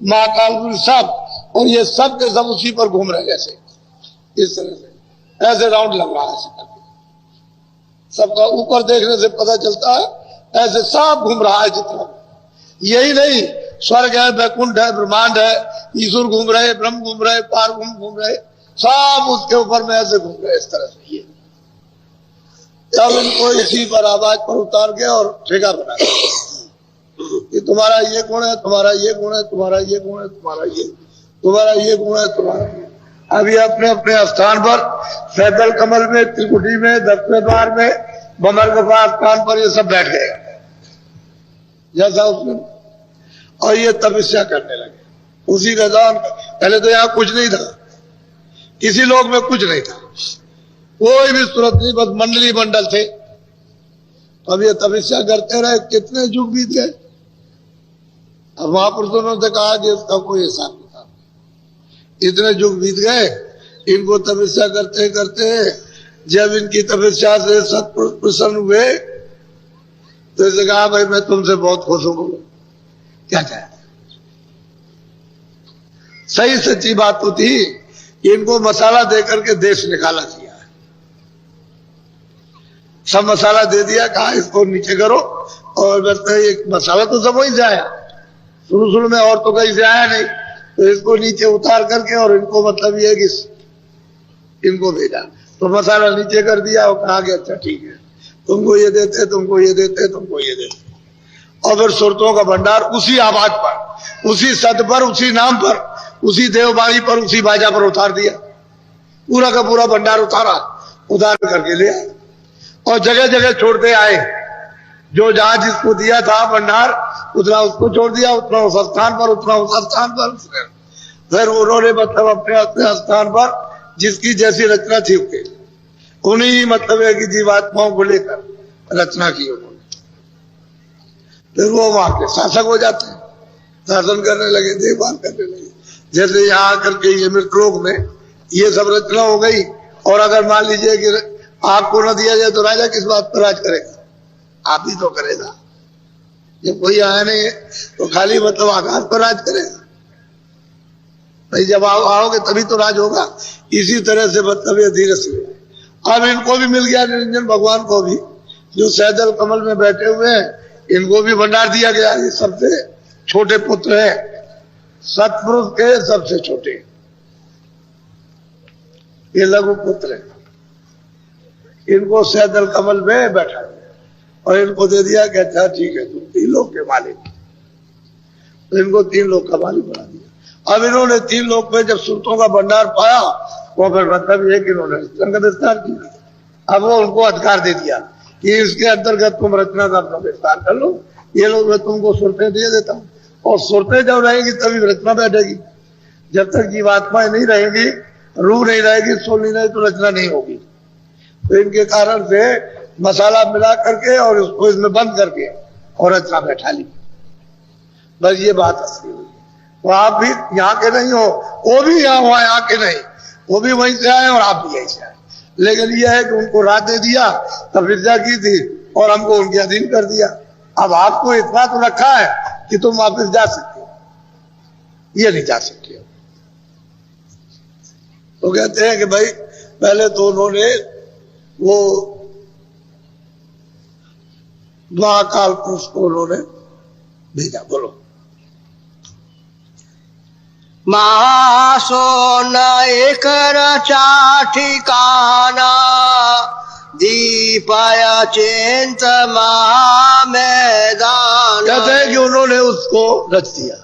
महाकाल भी, सब, और ये सब के सब उसी पर घूम रहे हैं, जैसे इस तरह से ऐसे राउंड लग रहा है। सबका ऊपर देखने से पता चलता है ऐसे सब घूम रहा है जितना। यही नहीं, स्वर्ग है, वैकुंठ है, ब्रह्मांड है, ईश्वर घूम रहे, ब्रह्म घूम रहे, पार घूम रहे, सब उसके ऊपर में ऐसे घूम रहे, इस तरह से। ये तब इनको इसी पर आवाज पर उतार के और ठेका बना कि तुम्हारा ये गुण है, तुम्हारा ये गुण है, तुम्हारा ये गुण है, तुम्हारा ये गुण है, तुम्हारा। अब ये अपने अपने स्थान पर, सैदल कमल में, त्रिकुटी में, दक्षिण द्वार में, भंवर गुफा स्थान पर ये सब बैठ गए जैसा उसने, और ये तपस्या करने लगे उसी का दान। पहले तो यहाँ कुछ नहीं था, किसी लोग में कुछ नहीं था, कोई भी सूरत नहीं, बस मंडली मंडल थे। अब ये तपस्या करते रहे, कितने युग बीत गए। अब महापुरुषों ने कहा कि इसका कोई हिसाब नहीं था, इतने युग बीत गए। इनको तपस्या करते करते जब इनकी तपस्या से सतपुरुष प्रसन्न हुए तो इसे कहा, भाई मैं तुमसे बहुत खुश हूं, बोलो क्या चाहे। सही सच्ची बात तो थी, इनको मसाला देकर के देश निकाला किया, सब मसाला दे दिया, कहा इसको नीचे करो, और बस एक मसाला तो सब वही से आया, शुरू में और तो कहीं से आया नहीं, तो इसको नीचे उतार करके और इनको मतलब ये कि इनको भेजा, तो मसाला नीचे कर दिया और कहा कि अच्छा ठीक है, तुमको ये देते, तुमको ये देते, तुमको ये देते। और फिर सुरतों का भंडार उसी आवाज पर, उसी सद पर, उसी नाम पर, उसी देवबाणी पर, उसी बाजा पर उतार दिया, पूरा का पूरा भंडार उतार करके ले आए, और जगह जगह छोड़ते आए। जो जहां जिसको दिया था भंडार, उतना उसको छोड़ दिया, उतना उस स्थान पर, उतना उस स्थान पर। फिर उन्होंने मतलब अपने अपने स्थान पर जिसकी जैसी रचना थी उन्हीं मतलब है कि जीवात्माओं को लेकर रचना की उन्होंने। फिर वो वहां के शासक हो जाते हैं, शासन करने लगे, देखभाल करने लगे। जैसे यहाँ आकर के ये मृतलोक में ये सब रचना हो गई, और अगर मान लीजिए कि आपको न दिया जाए तो राजा किस बात पर राज करेगा? आप ही तो करेगा। जब कोई आया नहीं है तो खाली मतलब आकाश पर राज करेगा भाई, जब आओगे तभी तो राज होगा। इसी तरह से मतलब ये धीरे से अब इनको भी मिल गया, निरंजन भगवान को भी, जो सैदल कमल में बैठे हुए हैं, इनको भी भंडार दिया गया। ये सबसे छोटे पुत्र हैं, सतपुरुष के सबसे छोटे, ये लघु पुत्र हैं। इनको सैदल कमल में बैठा दिया और इनको दे दिया कि अच्छा ठीक है तुम 3 लोक के मालिक। तो इनको 3 लोक का मालिक बना दिया। अब इन्होंने 3 लोक में जब सुरतों का भंडार पाया, वो फिर मतलब ये कि इन्होंने रचना का विस्तार किया। अब वो उनको अधिकार दे दिया कि इसके अंतर्गत तुम रचना का अपना विस्तार कर लो। ये लोग मैं तुमको सुरतें दे देता हूँ, और सुरतें जब रहेगी तभी रचना बैठेगी। जब तक जीवात्माएं नहीं रहेगी, रूह नहीं रहेगी, सोल नहीं रहेगी, तो रचना नहीं होगी। तो इनके कारण से मसाला मिला करके और उसको इसमें बंद करके और रचना बैठा ली। बस ये बात असली हुई। तो आप भी यहाँ के नहीं हो, वो भी यहाँ हुआ, यहाँ के नहीं, वो भी वहीं से आए और आप भी यहीं से आए। लेकिन यह है कि उनको राह दे दिया, तपस्या की थी और हमको उनके अधीन कर दिया। अब आपको इतना तो रखा है कि तुम वापस जा सकते हो, ये नहीं जा सकते। तो कहते हैं कि भाई पहले तो उन्होंने वो महाकाल पुरुष को उन्होंने भेजा। बोलो। महासोन एक रचा ठिकाना, दीपाय चिंत महामैदान। कहते हैं कि उन्होंने उसको रच दिया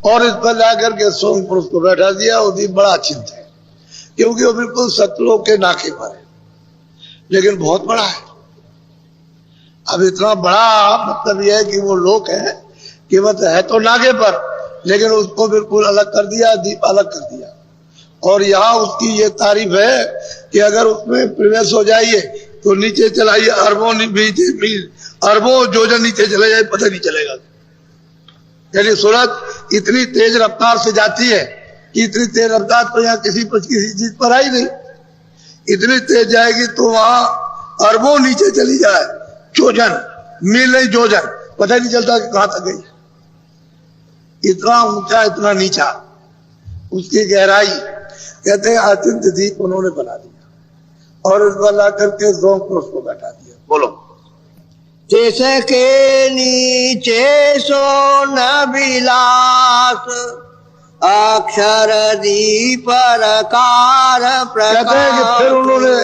और इस पर जाकर के सोम पुरुष को बैठा दिया। वो दीप बड़ा चिंत है, क्योंकि वो बिल्कुल सतलोक के नाके पर है, लेकिन बहुत बड़ा है। अब इतना बड़ा मतलब यह है कि वो लोक है कि मतलब है तो नाके पर, लेकिन उसको बिल्कुल अलग कर दिया, दीप अलग कर दिया। और यहाँ उसकी ये तारीफ है कि अगर उसमें प्रवेश हो जाइए तो नीचे चलाइए, अरबों मील, अरबों जोजन नीचे चले जाए, पता नहीं चलेगा। यानी सूरत इतनी तेज रफ्तार से जाती है कि इतनी तेज रफ्तार तो यहाँ किसी चीज पर आई नहीं। इतनी तेज जाएगी तो वहां अरबों नीचे चली जाए, जोजन मील नहीं, जोजन, पता नहीं चलता कि कहां तक गई। इतना ऊंचा इतना नीचा उसकी गहराई। कहते हैं अचिंत्य दीप उन्होंने बना दिया और इस पर ला करके सोम पुरुष को बैठा दिया। बोलो। जिसके नीचे सोन विलास, अक्षर दीप रकार प्रकाश। कहते हैं कि फिर उन्होंने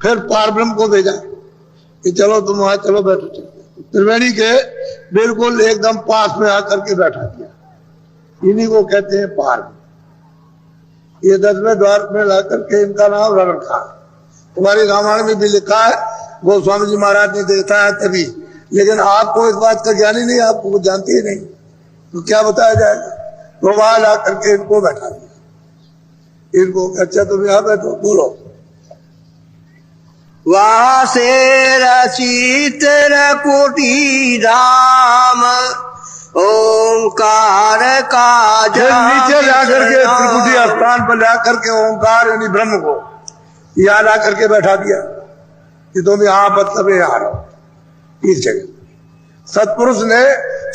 फिर पारब्रह्म को भेजा कि चलो तुम वहां चलो बैठो। त्रिवेणी के बिल्कुल एकदम पास में आकर के बैठा दिया। इन्हीं को कहते हैं पारब्रह्म। ये 10वें द्वार में लाकर के इनका नाम रण था। तुम्हारी रामायण में भी लिखा है, गोस्वामी जी महाराज ने देखा है तभी, लेकिन आपको इस बात का ज्ञान ही नहीं, आपको कुछ जानते ही नहीं, तो क्या बताया जाएगा। तो वहां ला करके इनको बैठा दिया। इनको अच्छा तुम यहाँ बैठो। बोलो। वहाँ से रचित कुटी धाम, ओंकार का नीचे जाकर के त्रिकुटी स्थान पर जाकर के ओंकार यानी ब्रह्म को यहाँ ला करके बैठा दिया कि तुम यहाँ मतलब यहाँ रहो। इस जगह सतपुरुष ने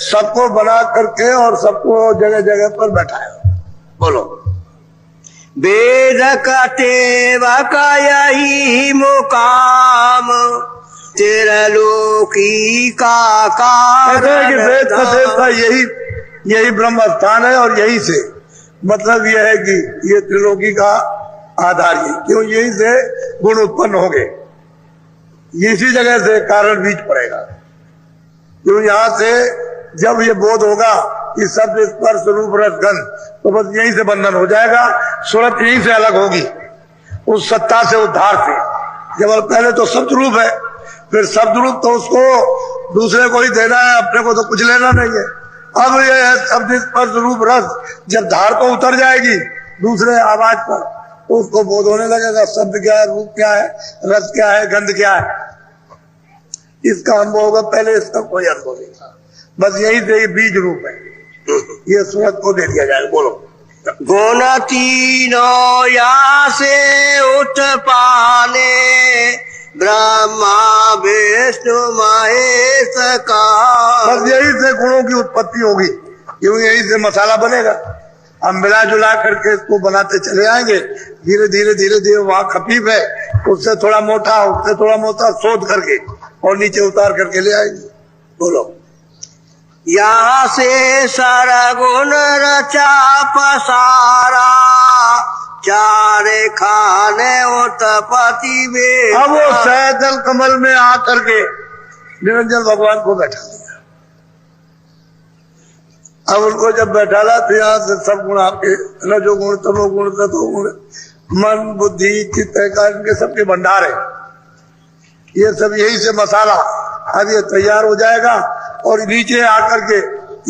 सबको बना करके और सबको जगह जगह पर बैठाया। बोलो। वेद कटेवक यही मुकाम, त्रिलोकी का वेद का यही ब्रह्म स्थान है और यही से मतलब यह है कि ये त्रिलोकी का आधार ही, क्यों यही से गुण उत्पन्न होंगे, इसी जगह से कारण बीज पड़ेगा। क्यों यहाँ से जब ये बोध होगा कि शब्द स्पर्श रूप रस गंध, तो बस यहीं से बंधन हो जाएगा। सूरत यहीं से अलग होगी उस सत्ता से, उद्धार से। जब पहले तो शब्द रूप है, फिर शब्द रूप तो उसको दूसरे को ही देना है, अपने को तो कुछ लेना नहीं है। अब ये है शब्द स्पर्श रूप रस, जब धार को उतर जाएगी दूसरे आवाज पर, तो उसको बोध होने लगेगा शब्द क्या है, रूप क्या है, रस क्या है, गंध क्या है। इसका अनुभव होगा, पहले इसका कोई अनुभव नहीं था। बस यही से ये बीज रूप है, ये सूरत को दे दिया जाए। बोलो। गुण तीनों या से उठ पाने, ब्रह्मा विष्णु महेश का। बस यही से गुणों की उत्पत्ति होगी, क्यों यही से मसाला बनेगा। हम मिला जुला करके इसको बनाते चले आएंगे, धीरे धीरे धीरे धीरे वहां खफीफ है, उससे थोड़ा मोटा, उससे थोड़ा मोटा शोध करके और नीचे उतार करके ले आएंगे। बोलो। यहाँ से सरगुण रचा पसारा, चारे खाने उत्पत्ति में। अब वो सहजल कमल में आकर के निरंजन भगवान को बैठा दिया। अब उनको जब बैठाला तो यहाँ से सब गुण आपके, रजोगुण तमोगुण सतोगुण मन बुद्धि चित्त अहंकार, इनके सबके भंडार है। ये सब यही से मसाला अब ये तैयार हो जाएगा और नीचे आकर के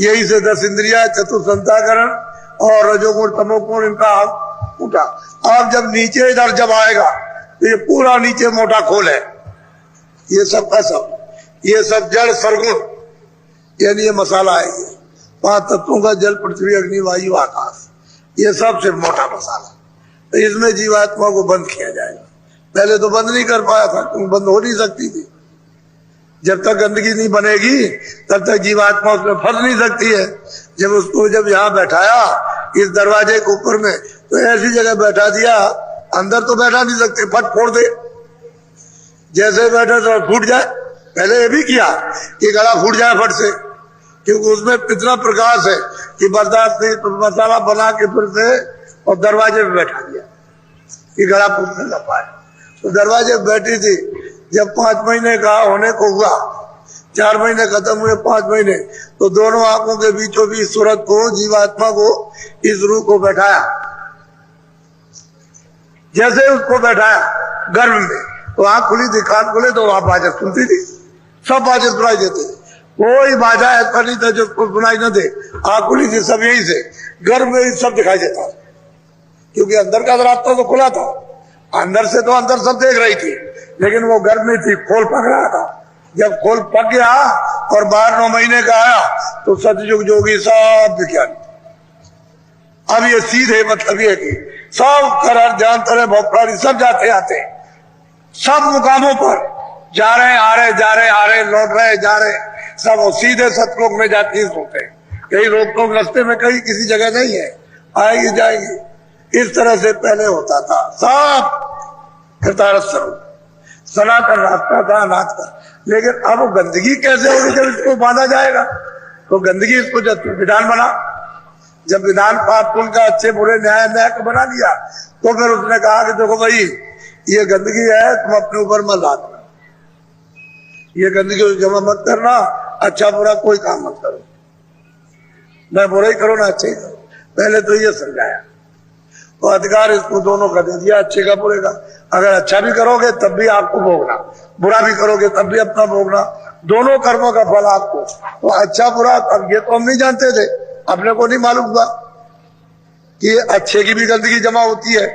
यही से 10 इंद्रिया चतुर्संताकरण और रजोगुण तमोगुण इनका उठा। अब जब नीचे इधर जब आएगा तो ये पूरा नीचे मोटा खोल है, ये सब का सब, ये सब जड़ सरगुण, यानी ये मसाला है। ये 5 तत्वों का जल पृथ्वी अग्नि वायु आकाश, ये सबसे मोटा मसाला। तो इसमें जीवात्मा को बंद किया जाएगा। पहले तो बंद नहीं कर पाया था, क्योंकि बंद हो नहीं सकती थी। जब तक गंदगी नहीं बनेगी तब तक जीवात्मा उसमें फंस नहीं सकती है। जब उसको जब यहाँ बैठाया इस दरवाजे के ऊपर में, तो ऐसी जगह बैठा दिया, अंदर तो बैठा नहीं सकते, फट फोड़ दे। जैसे बैठे तो फूट जाए। पहले ये भी किया कि गला फूट जाए फट से, क्योंकि उसमें इतना प्रकाश है कि बर्दाश्त नहीं, तो मसाला बना के फिर से और दरवाजे पे बैठा दिया कि गला फूटने न पाए। तो दरवाजे पे बैठी थी। जब 5 महीने का होने को हुआ, 4 महीने खत्म हुए, 5 महीने, तो दोनों आंखों के बीचों बीच सूरत को, जीवात्मा को, इस रूह को बैठाया। जैसे उसको बैठाया गर्भ में, तो आंख खुली थी, कान खुले तो वहां बाजा सुनती थी, सब बाजे सुनाई देते। कोई बाजा ऐसा नहीं था जो सुनाई न दे। आंख खुली थी सब यही से, गर्भ में सब दिखाई देता, क्योंकि अंदर का रास्ता तो खुला था। अंदर से तो अंदर सब देख रही थी, लेकिन वो गर्भ में थी, खोल पक रहा था। जब खोल पक गया और 12-9 महीने का आया तो सतयुग जोगी सब विज्ञानी। अब ये सीधे मतलब ये कि सब करर जान तरह भोपाली सब जाते आते, सब मुकामों पर जा रहे आ रहे, जा रहे आ रहे, लौट रहे जा रहे, सब सीधे सतलोक में जाती होते। कहीं रोक टोक रास्ते में कहीं किसी जगह नहीं है, आएगी जाएगी। इस तरह से पहले होता था। सब कृतारथ स्वरूप सनातन रास्ता था अनाथ का। लेकिन अब गंदगी कैसे होगी जब इसको बांधा जाएगा? तो गंदगी इसको जब विधान बना, जब विधान पाप पुण्य का अच्छे बुरे न्याय न्याय को बना दिया, तो फिर उसने कहा कि देखो भाई ये गंदगी है, तुम अपने ऊपर मत लादना, ये गंदगी जमा मत करना, अच्छा बुरा कोई काम मत करो, न बुरा ही करो ना अच्छा ही करो। पहले तो ये समझाया, तो अधिकार इसको दोनों का दे दिया, अच्छे का बुरे का। अगर अच्छा भी करोगे तब भी आपको भोगना, बुरा भी करोगे तब भी अपना भोगना, दोनों कर्मों का फल आपको। तो अच्छा बुरा अब ये तो हम नहीं जानते थे, अपने को नहीं मालूम हुआ कि अच्छे की भी गंदगी जमा होती है,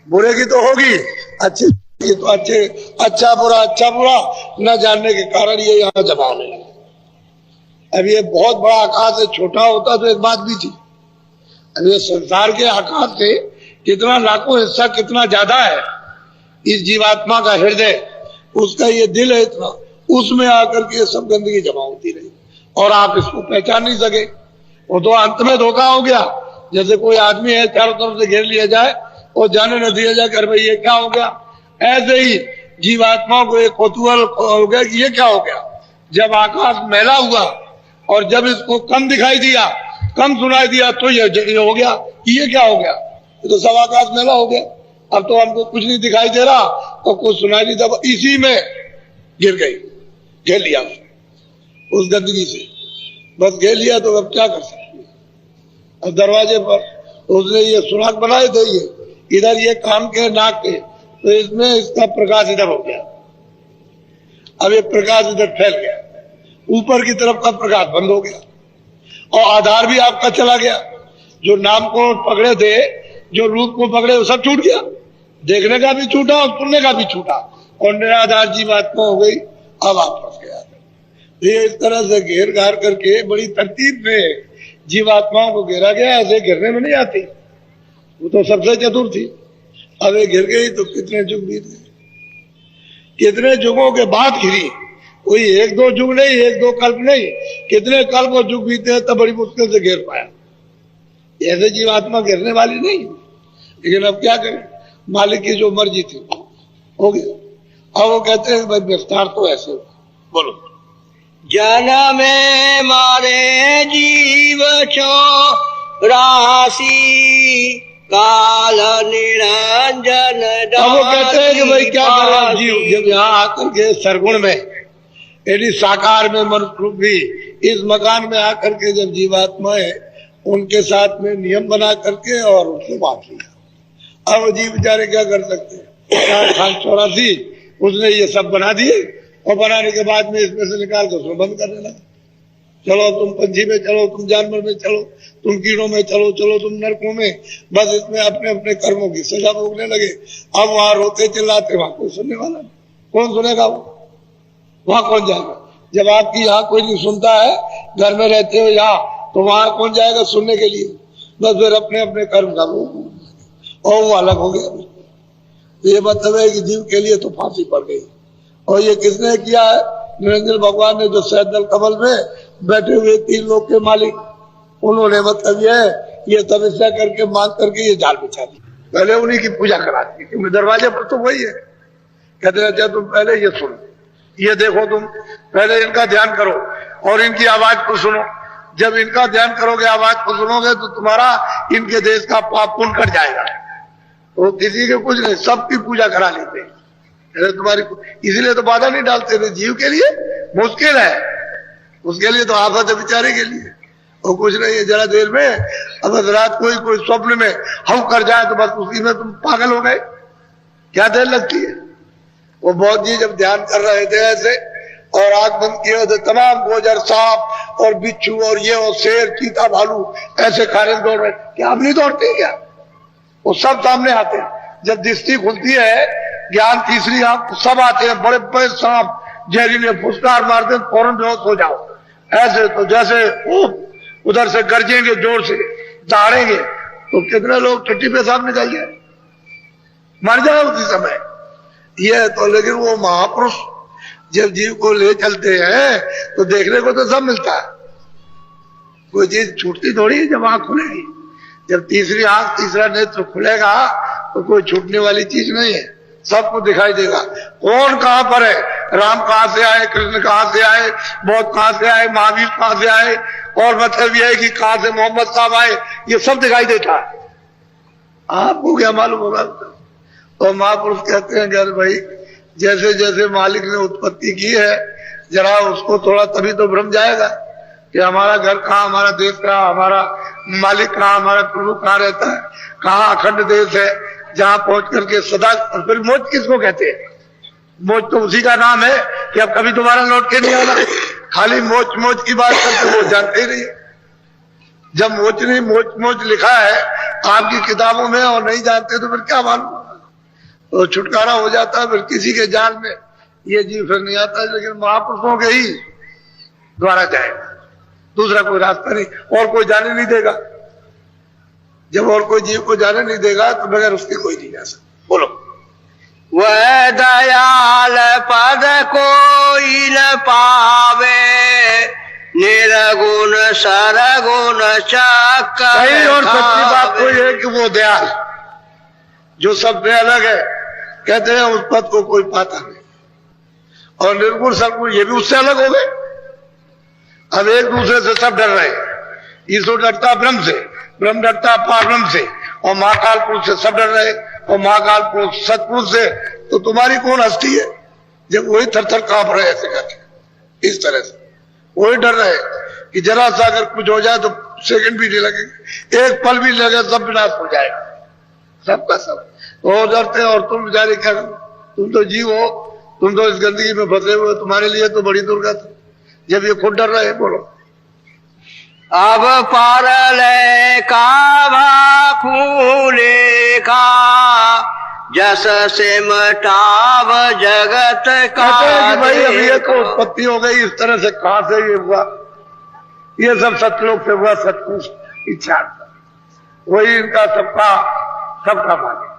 बुरे की तो होगी, अच्छे की तो अच्छे, अच्छा बुरा न जानने के कारण ये यहाँ जमा होने लगे। अब ये बहुत बड़ा आकाश है, छोटा होता तो एक बात भी थी। अब ये संसार के आकाश से कितना लाखों हिस्सा कितना ज्यादा है इस जीवात्मा का हृदय, उसका ये दिल है इतना, उसमें आकर के सब गंदगी जमा होती रही और आप इसको पहचान नहीं सके। वो तो अंत में धोखा हो गया। जैसे कोई आदमी है, चारों तरफ से घेर लिया जाए और जाने न दिया जाए, कर भाई ये क्या हो गया। ऐसे ही जीवात्मा को एक कौतूहल हो गया कि ये क्या हो गया। जब आकाश मैला हुआ और जब इसको कम दिखाई दिया, कम सुनाई दिया, तो ये हो गया कि ये क्या हो गया, तो सब आकाश मैला हो गया। अब तो हमको कुछ नहीं दिखाई दे रहा और कुछ सुनाई नहीं दे, इसी में गिर गई, घेर लिया उस गंदगी से, बस घेर लिया। तो अब क्या कर सकते। अब दरवाजे पर उसने ये सुराख बनाए थे, ये इधर ये कान के नाक के, तो इसमें इसका प्रकाश इधर हो गया। अब ये प्रकाश इधर फैल गया, ऊपर की तरफ का प्रकाश बंद हो गया और आधार भी आपका चला गया। जो नाम को पकड़े थे, जो रूप को पकड़े, वो सब छूट गया। देखने का भी छूटा और सुनने का भी छूटा और निराधार जीवात्मा हो गई। अब आप फंस गया। ये इस तरह से घेर घार करके बड़ी तरतीब से जीवात्माओं को घेरा गया। ऐसे घेरने में नहीं आती, वो तो सबसे चतुर थी। अब ये घिर गई तो कितने युग बीत गए, कितने युगों के बाद घिरी। कोई 1-2 युग नहीं, 1-2 कल्प नहीं, कितने कल्प और युग बीते हैं, तब बड़ी मुश्किल से घेर पाया। ऐसे जीवात्मा घेरने वाली नहीं। लेकिन अब क्या करें, मालिक की जो मर्जी थी हो गया। अब वो कहते हैं भाई विस्तार तो ऐसे हो, बोलो जन्मे मारे जीव राशि काल निरंजन। अब वो कहते हैं कि भाई क्या करें अब जीव, जब यहाँ आकर के सरगुण में यानी साकार में मनुष्य रूप भी इस मकान में आकर के जब जीवात्मा है उनके साथ में नियम बना करके और उनको बांट लिया। अब जीव बेचारे क्या कर सकते हैं? खान 84 उसने ये सब बना दिए और बनाने के बाद में इसमें से निकाल कर उसमें बंद करने लगा। चलो तुम पंछी में चलो, तुम जानवर में चलो, तुम कीड़ों में चलो, चलो तुम नरकों में, बस इसमें अपने अपने कर्मों की सजा भोगने लगे। अब वहां रोते चिल्लाते वहां कोई सुनने वाला नहीं, कौन सुनेगा? वहां कौन जाएगा? जब आपकी यहाँ कोई नहीं सुनता है, घर में रहते हो यहाँ, तो वहां कौन जाएगा सुनने के लिए? बस फिर अपने अपने कर्म का भोग और वो अलग हो गया। तो ये मतलब है कि जीव के लिए तो फांसी पड़ गई। और ये किसने किया है? निरंजन भगवान ने, जो सैदल कमल में बैठे हुए 3 लोग के मालिक, उन्होंने मतलब ये तपस्या करके मांग करके ये जाल बिछा दी। पहले उन्हीं की पूजा करा दी, क्योंकि दरवाजे पर तो वही है। कहते हैं तुम पहले ये सुनो, ये देखो, तुम पहले इनका ध्यान करो और इनकी आवाज को सुनो। जब इनका ध्यान करोगे, आवाज को सुनोगे, तो तुम्हारा इनके देश का पाप पुण्य कट जाएगा। तो किसी के कुछ नहीं, सबकी पूजा करा लेते हैं तुम्हारी। इसीलिए तो बाधा नहीं डालते थे। जीव के लिए मुश्किल है, उसके लिए तो आफत है बेचारे के लिए। और कुछ नहीं है, जरा देर में अगर रात कोई स्वप्न में हम कर जाए तो बस उसी में तुम पागल हो गए। क्या देर लगती है? वो बहुत जी जब ध्यान कर रहे थे ऐसे और आंख बंद किए होते, तमाम गोजर, सांप और बिच्छू और ये और शेर, चीता, भालू ऐसे खाने में दौड़ रहे। क्या आप नहीं दौड़ते क्या? वो सब सामने आते हैं। जब दृष्टि खुलती है, ज्ञान तीसरी आंख, सब आते हैं। बड़े बड़े सांप जहरीले फुसकार मारते हैं, फौरन बेहोश हो जाओ। ऐसे तो जैसे उधर से गरजेंगे, जोर से दहाड़ेंगे, तो कितने लोग टट्टी पेशाब निकल जाए, मर जाए उसी समय। ये तो लेकिन वो महापुरुष जब जीव को ले चलते हैं तो देखने को तो सब मिलता है, कोई चीज छूटती थोड़ी है जब आंख खुलेगी। जब तीसरी आंख, तीसरा नेत्र खुलेगा तो कोई छूटने वाली चीज नहीं है, सबको दिखाई देगा। कौन कहां पर है, राम कहां से आए, कृष्ण कहां से आए, बौद्ध कहां से आए, महावीर कहां से आए, और मतलब यह है कि कहां से मोहम्मद साहब आए, ये सब दिखाई देता है। आपको क्या मालूम होगा? और महापुरुष कहते हैं कि अरे भाई, जैसे जैसे मालिक ने उत्पत्ति की है, जरा उसको थोड़ा तभी तो भ्रम जाएगा कि हमारा घर कहाँ, हमारा देश कहाँ, हमारा मालिक कहाँ, हमारा प्रभु कहाँ रहता है, कहाँ अखंड देश है जहाँ पहुंच करके सदा। फिर मौज किसको कहते हैं? मौज तो उसी का नाम है कि अब कभी दोबारा लौट के नहीं आना। खाली मौज मौज की बात करते वो जानते ही नहीं। जब मौज नहीं मौज लिखा है आपकी किताबों में और नहीं जानते तो फिर क्या मालूम? तो छुटकारा हो जाता है फिर किसी के जाल में ये जीव फिर नहीं आता। लेकिन महापुरुषों के ही द्वारा जाएगा, दूसरा कोई रास्ता नहीं, और कोई जाने नहीं देगा। जब और कोई जीव को जाने नहीं देगा तो बगैर उसके कोई नहीं जा सकता। बोलो। वह दयाल पद कोई न पावे, निर्गुण सरगुण चक्र। सही और सच्ची बात कोई है कि वो दयाल जो सबसे अलग है, कहते हैं उस पद को कोई पाता नहीं। और निर्गुण सरगुण ये भी उससे अलग हो गए। अब एक दूसरे से सब डर रहे हैं। ईश्वर डरता ब्रह्म से, ब्रह्म डरता पारब्रह्म से, और महाकाल पुरुष से सब डर रहे, और महाकाल पुरुष सतपुरुष से। तो तुम्हारी कौन हस्ती है जब वही थर-थर कांप रहे ऐसे करके? इस तरह से वही डर रहे कि जरा सा अगर कुछ हो जाए तो सेकंड भी नहीं लगेगा, एक पल भी लगे, सब विनाश हो जाएगा, सबका सब। वो डरते हैं। और तुम बेचारे क्या, तुम तो जीव हो, तुम तो इस गंदगी में फंसे हुए, तुम्हारे लिए तो बड़ी दुर्गत जब ये खुद डर रहे। बोलो। अब पारले का खूले का, जस से मटाव जगत का। भाई अब ये तो उत्पत्ति हो गई इस तरह से, कहां से ये हुआ? ये सब सतलोक से हुआ, सतपुरुष इच्छा, वही इनका सबका मालिक।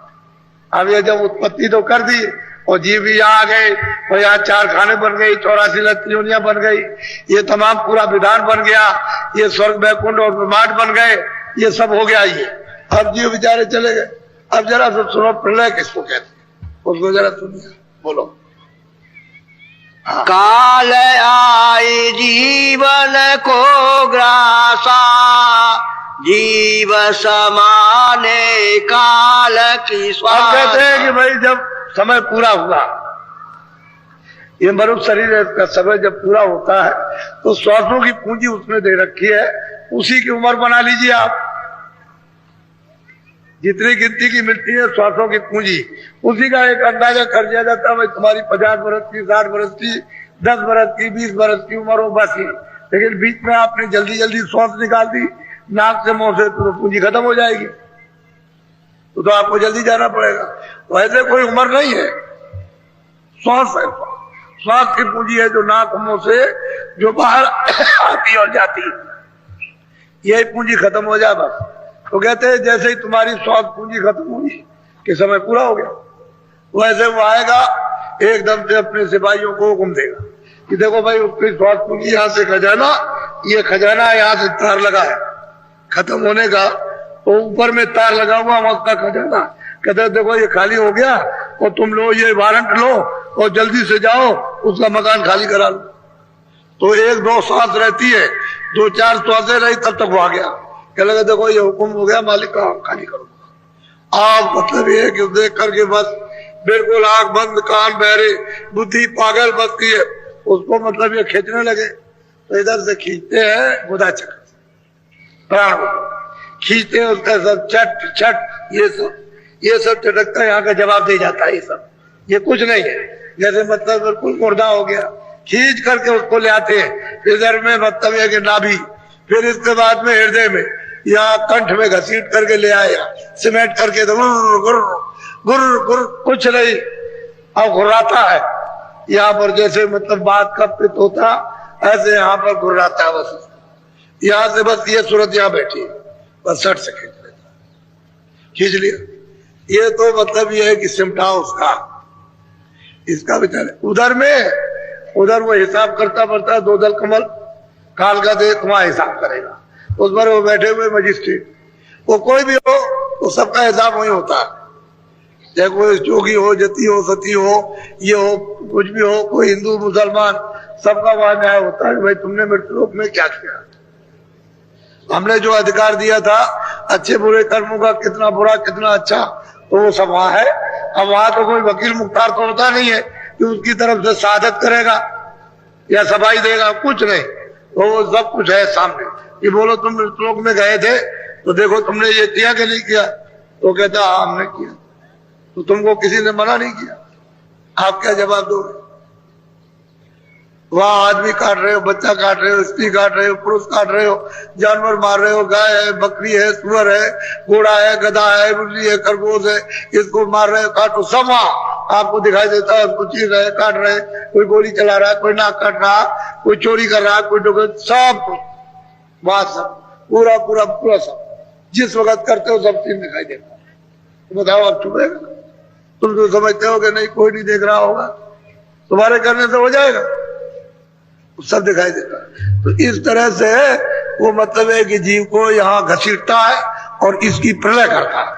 अब ये जब उत्पत्ति तो कर दी और जीव भी यहाँ आ गए, और यहाँ 4 खाने बन गई, 84 लत्तियों बन गई, ये तमाम पूरा विधान बन गया, ये स्वर्ग वैकुंठ और ब्रह्मांड बन गए, ये सब हो गया। ये अब जीव बेचारे चले गए। अब जरा सब सुनो, प्रलय किसको कहते हैं उसको जरा सुनिए। बोलो। काल आए जीवन को ग्रासा, जीव समाने काल की आप कहते हैं कि भाई जब समय पूरा हुआ, ये मनुष्य शरीर का समय जब पूरा होता है तो श्वासों की पूंजी उसने दे रखी है, उसी की उम्र बना लीजिए आप। जितनी गिनती की मिलती है श्वासों की पूंजी, उसी का एक अंदाजा कर दिया जाता है। भाई तुम्हारी 50 वर्ष की, 60 वर्ष की, 10 वर्ष की, 20 वर्ष की उम्र हो बस ही, लेकिन बीच में आपने जल्दी जल्दी श्वास निकाल दी नाक से मुंह से, तो पूंजी खत्म हो जाएगी, तो आपको जल्दी जाना पड़ेगा। वैसे कोई उम्र नहीं है, श्वास है, श्वास की पूंजी है जो नाक मुंह से जो बाहर आती और जाती, यही पूंजी खत्म हो जाए बस। तो कहते हैं जैसे ही तुम्हारी श्वास पूंजी खत्म हुई कि समय पूरा हो गया, वैसे वो आएगा एकदम से अपने सिपाहियों को हुक्म देगा कि देखो भाई उसकी श्वास पूंजी यहाँ से खजाना, ये खजाना यहाँ से तार लगा है खत्म होने का, तो ऊपर में तार लगा हुआ उसका खजाना। कहते देखो ये खाली हो गया और तुम लो ये वारंट लो और जल्दी से जाओ उसका मकान खाली करा लो। तो 1-2 सांस रहती है, 2-4 श्वासें रही तब तक वो आ गया, क्या लगा देखो ये हुक्म हो गया मालिक का, खाली करो आप। मतलब ये है कि देख करके बस बिल्कुल आंख बंद, कान बहरे, बुद्धि पागल बस की है, उसको मतलब ये खींचने लगे तो इधर से खींचते हैं गुदा चक्र, प्राण खींचते हैं उसका सब छट छट, ये सब चटकता है, यहाँ का जवाब दे जाता है। ये सब ये कुछ नहीं है, जैसे मतलब बिल्कुल मुर्दा हो गया, खींच करके उसको ले आते हैं इधर में, मतलब ये कि नाभि, फिर इसके बाद में हृदय में, यहाँ कंठ में घसीट करके ले आया, सीमेंट करके तो गुर गुर गुर कुछ नहीं, अब घुर्राता है यहाँ पर, जैसे मतलब बात का पित्त होता ऐसे यहाँ पर घुर्राता है बस, यहाँ से बस ये सूरत यहाँ बैठी बस सट से खींच लेता, खींच लिया। ये तो मतलब ये है कि सिमटा उसका, इसका बेचारे उधर में, उधर वो हिसाब करता पड़ता है, 2 दल कमल काल का दे वहां हिसाब करेगा, उस पर वो बैठे हुए मजिस्ट्रेट, वो कोई भी हो तो सबका हिसाब वही होता है, चाहे कोई जोगी हो, जती हो, सती हो, ये हो, कुछ भी हो, कोई हिंदू मुसलमान, सबका वहां न्याय होता है। भाई तुमने मृत्युलोक में क्या किया, हमने जो अधिकार दिया था अच्छे बुरे कर्मों का, कितना बुरा कितना अच्छा, तो वो सब वहां है। अब वहां तो कोई वकील मुख्तार तो होता नहीं है कि उसकी तरफ से शहादत करेगा या सफाई देगा, कुछ नहीं, तो वो सब कुछ है सामने कि बोलो तुम मृत्युलोक में गए थे तो देखो तुमने ये किया कि नहीं किया, तो कहता हाँ हमने किया, तो तुमको किसी ने मना नहीं किया, आप क्या जवाब दोगे। वहां आदमी काट रहे हो, बच्चा काट रहे हो, स्त्री काट रहे हो, पुरुष काट रहे हो, जानवर मार रहे हो, गाय है, बकरी है, सुअर है, घोड़ा है, गधा है, बिल्ली है, खरगोश है, इसको मार रहे हो, काटो, सब वहां आपको दिखाई देता है, उसको चीर रहे, काट रहे, कोई गोली चला रहा है, कोई नाक काट रहा, कोई चोरी कर रहा है, कोई डुकैत, सब कुछ वहां सब पूरा पूरा पूरा सब जिस वक्त करते हो सब चीज दिखाई देता है। तो बताओ अब चुपेगा, तुम तो समझते हो कि नहीं कोई नहीं देख रहा होगा, तुम्हारे करने से हो जाएगा, सब दिखाई देता है। तो इस तरह से वो मतलब है कि जीव को यहाँ घसीटता है और इसकी प्रलय करता है,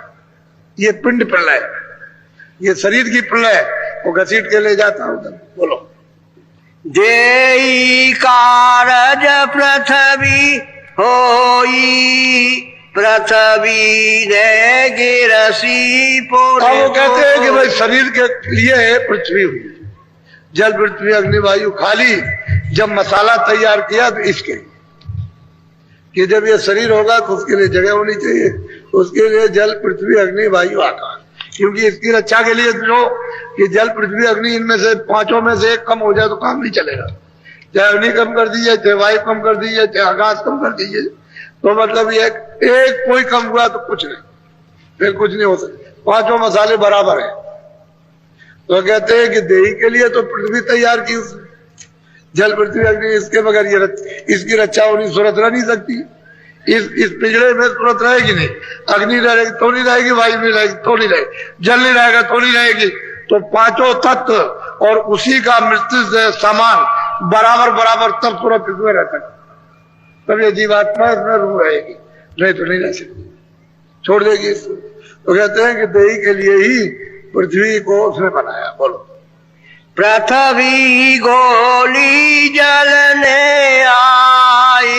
ये पिंड प्रलय, ये शरीर की प्रलय वो घसीट के ले जाता है उधर। बोलो जेई कारज पृथ्वी होई, पृथ्वी ने गिरसी पोरे। वो कहते हैं कि भाई शरीर के लिए पृथ्वी हुई, जल पृथ्वी अग्नि वायु, खाली जब मसाला तैयार किया तो इसके कि जब ये शरीर होगा तो उसके लिए जगह होनी चाहिए, उसके लिए जल पृथ्वी अग्नि वायु आकाश, क्योंकि इसकी रक्षा के लिए जो कि जल पृथ्वी अग्नि इनमें से 5 में से एक कम हो जाए तो काम नहीं चलेगा, चाहे अग्नि कम कर दीजिए, चाहे वायु कम कर दीजिए, चाहे आकाश कम कर दीजिए, तो मतलब ये एक कोई कम हुआ तो कुछ नहीं, फिर कुछ नहीं हो सकता, 5 मसाले बराबर है। तो कहते हैं कि देही के लिए तो पृथ्वी तैयार की उसने, जल पृथ्वी अग्नि, इसके बगैर ये इसकी रक्षा होनी, सूरत रह नहीं सकती, इस पिंजरे में सूरत रहेगी नहीं, अग्नि रहेगी तो नहीं रहेगी, वायु नहीं रहेगी तो नहीं रहेगी, जल नहीं रहेगा तो नहीं रहेगी, तो 5 तत्व और उसी का मृत्यु से समान बराबर बराबर तब सूरत इसमें रह सकती, तब ये जीवात्मा इसमें रूह रहेगी, नहीं तो नहीं रह सकती, छोड़ देगी इसको। तो कहते हैं कि देही के लिए ही पृथ्वी को उसने बनाया। बोलो पृथ्वी गोली जलने आई,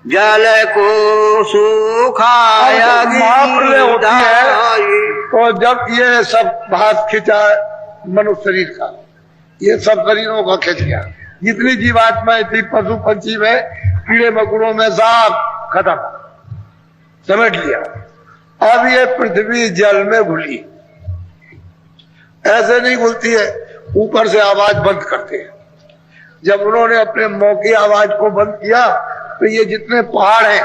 जल को सुखाया महाप्रलय होती है तो जब ये सब भात खिंचा मनुष्य शरीर का, ये सब शरीरों का खिंच गया, जितनी जीवात्माएं थी पशु पंछी में, कीड़े मकोड़ों में, सब खत्म, समेट लिया। अब ये पृथ्वी जल में घुली, ऐसे नहीं घुलती है, ऊपर से आवाज बंद करते हैं। जब उन्होंने अपने मुंह की आवाज को बंद किया तो ये जितने पहाड़ हैं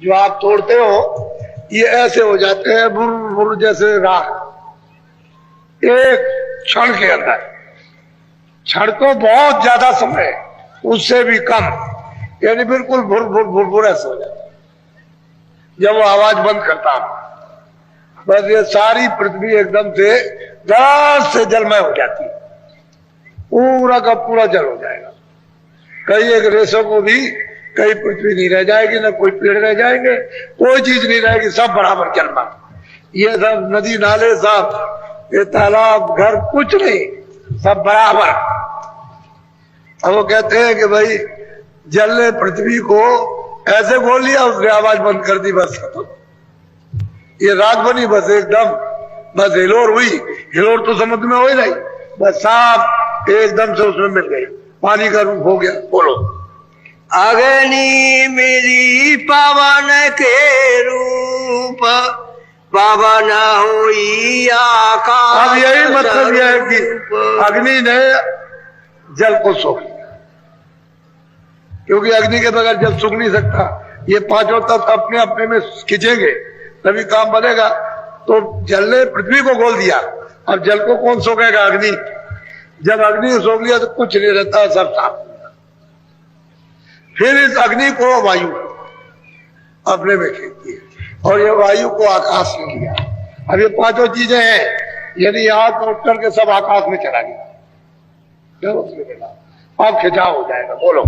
जो आप तोड़ते हो, ये ऐसे हो जाते हैं बुर बुर जैसे राख, एक क्षण के अंदर। क्षण तो बहुत ज्यादा समय, उससे भी कम, यानी बिल्कुल भुर भुर भुर भुर ऐसे हो जाता है जब वो आवाज बंद करता है। बस ये सारी पृथ्वी एकदम से दस से जलमय हो जाती है, पूरा का पूरा जल हो जाएगा। कई एक रेशों को भी कहीं पृथ्वी नहीं रह जाएगी, ना कोई पेड़ रह जाएंगे, कोई चीज नहीं रहेगी, सब बराबर जलमय। ये सब नदी नाले, सब ये तालाब घर, कुछ नहीं, सब बराबर। अब वो कहते हैं कि भाई जल ने पृथ्वी को ऐसे बोल लिया, उसने आवाज बंद कर दी, बस खत्म। ये राग बनी बस एकदम, बस हिलोर हुई, हिलोर तो समुद्र में हो ही नहीं, बस साफ एकदम से उसमें मिल गई, पानी का रूप हो गया। बोलो। अग्नि मेरी पवन के रूप, पवन हुई आकाश। अब यही मतलब यह है कि अग्नि ने जल को सोख लिया, क्योंकि अग्नि के बगैर जल सूख नहीं सकता। ये पांचों तत्व अपने अपने में खिंचेंगे तभी काम बनेगा। तो जल ने पृथ्वी को खोल दिया, अब जल को कौन सोखेगा? अग्नि। जब अग्नि सोख लिया तो कुछ नहीं रहता, सब साफ। फिर इस अग्नि को वायु अपने में खींचती है, और ये वायु को आकाश में लिया। अब ये पांचों चीजें हैं, यदि यहां तो उठ करके सब आकाश में चला गया, अब खिंचाव हो जाएगा। बोलो।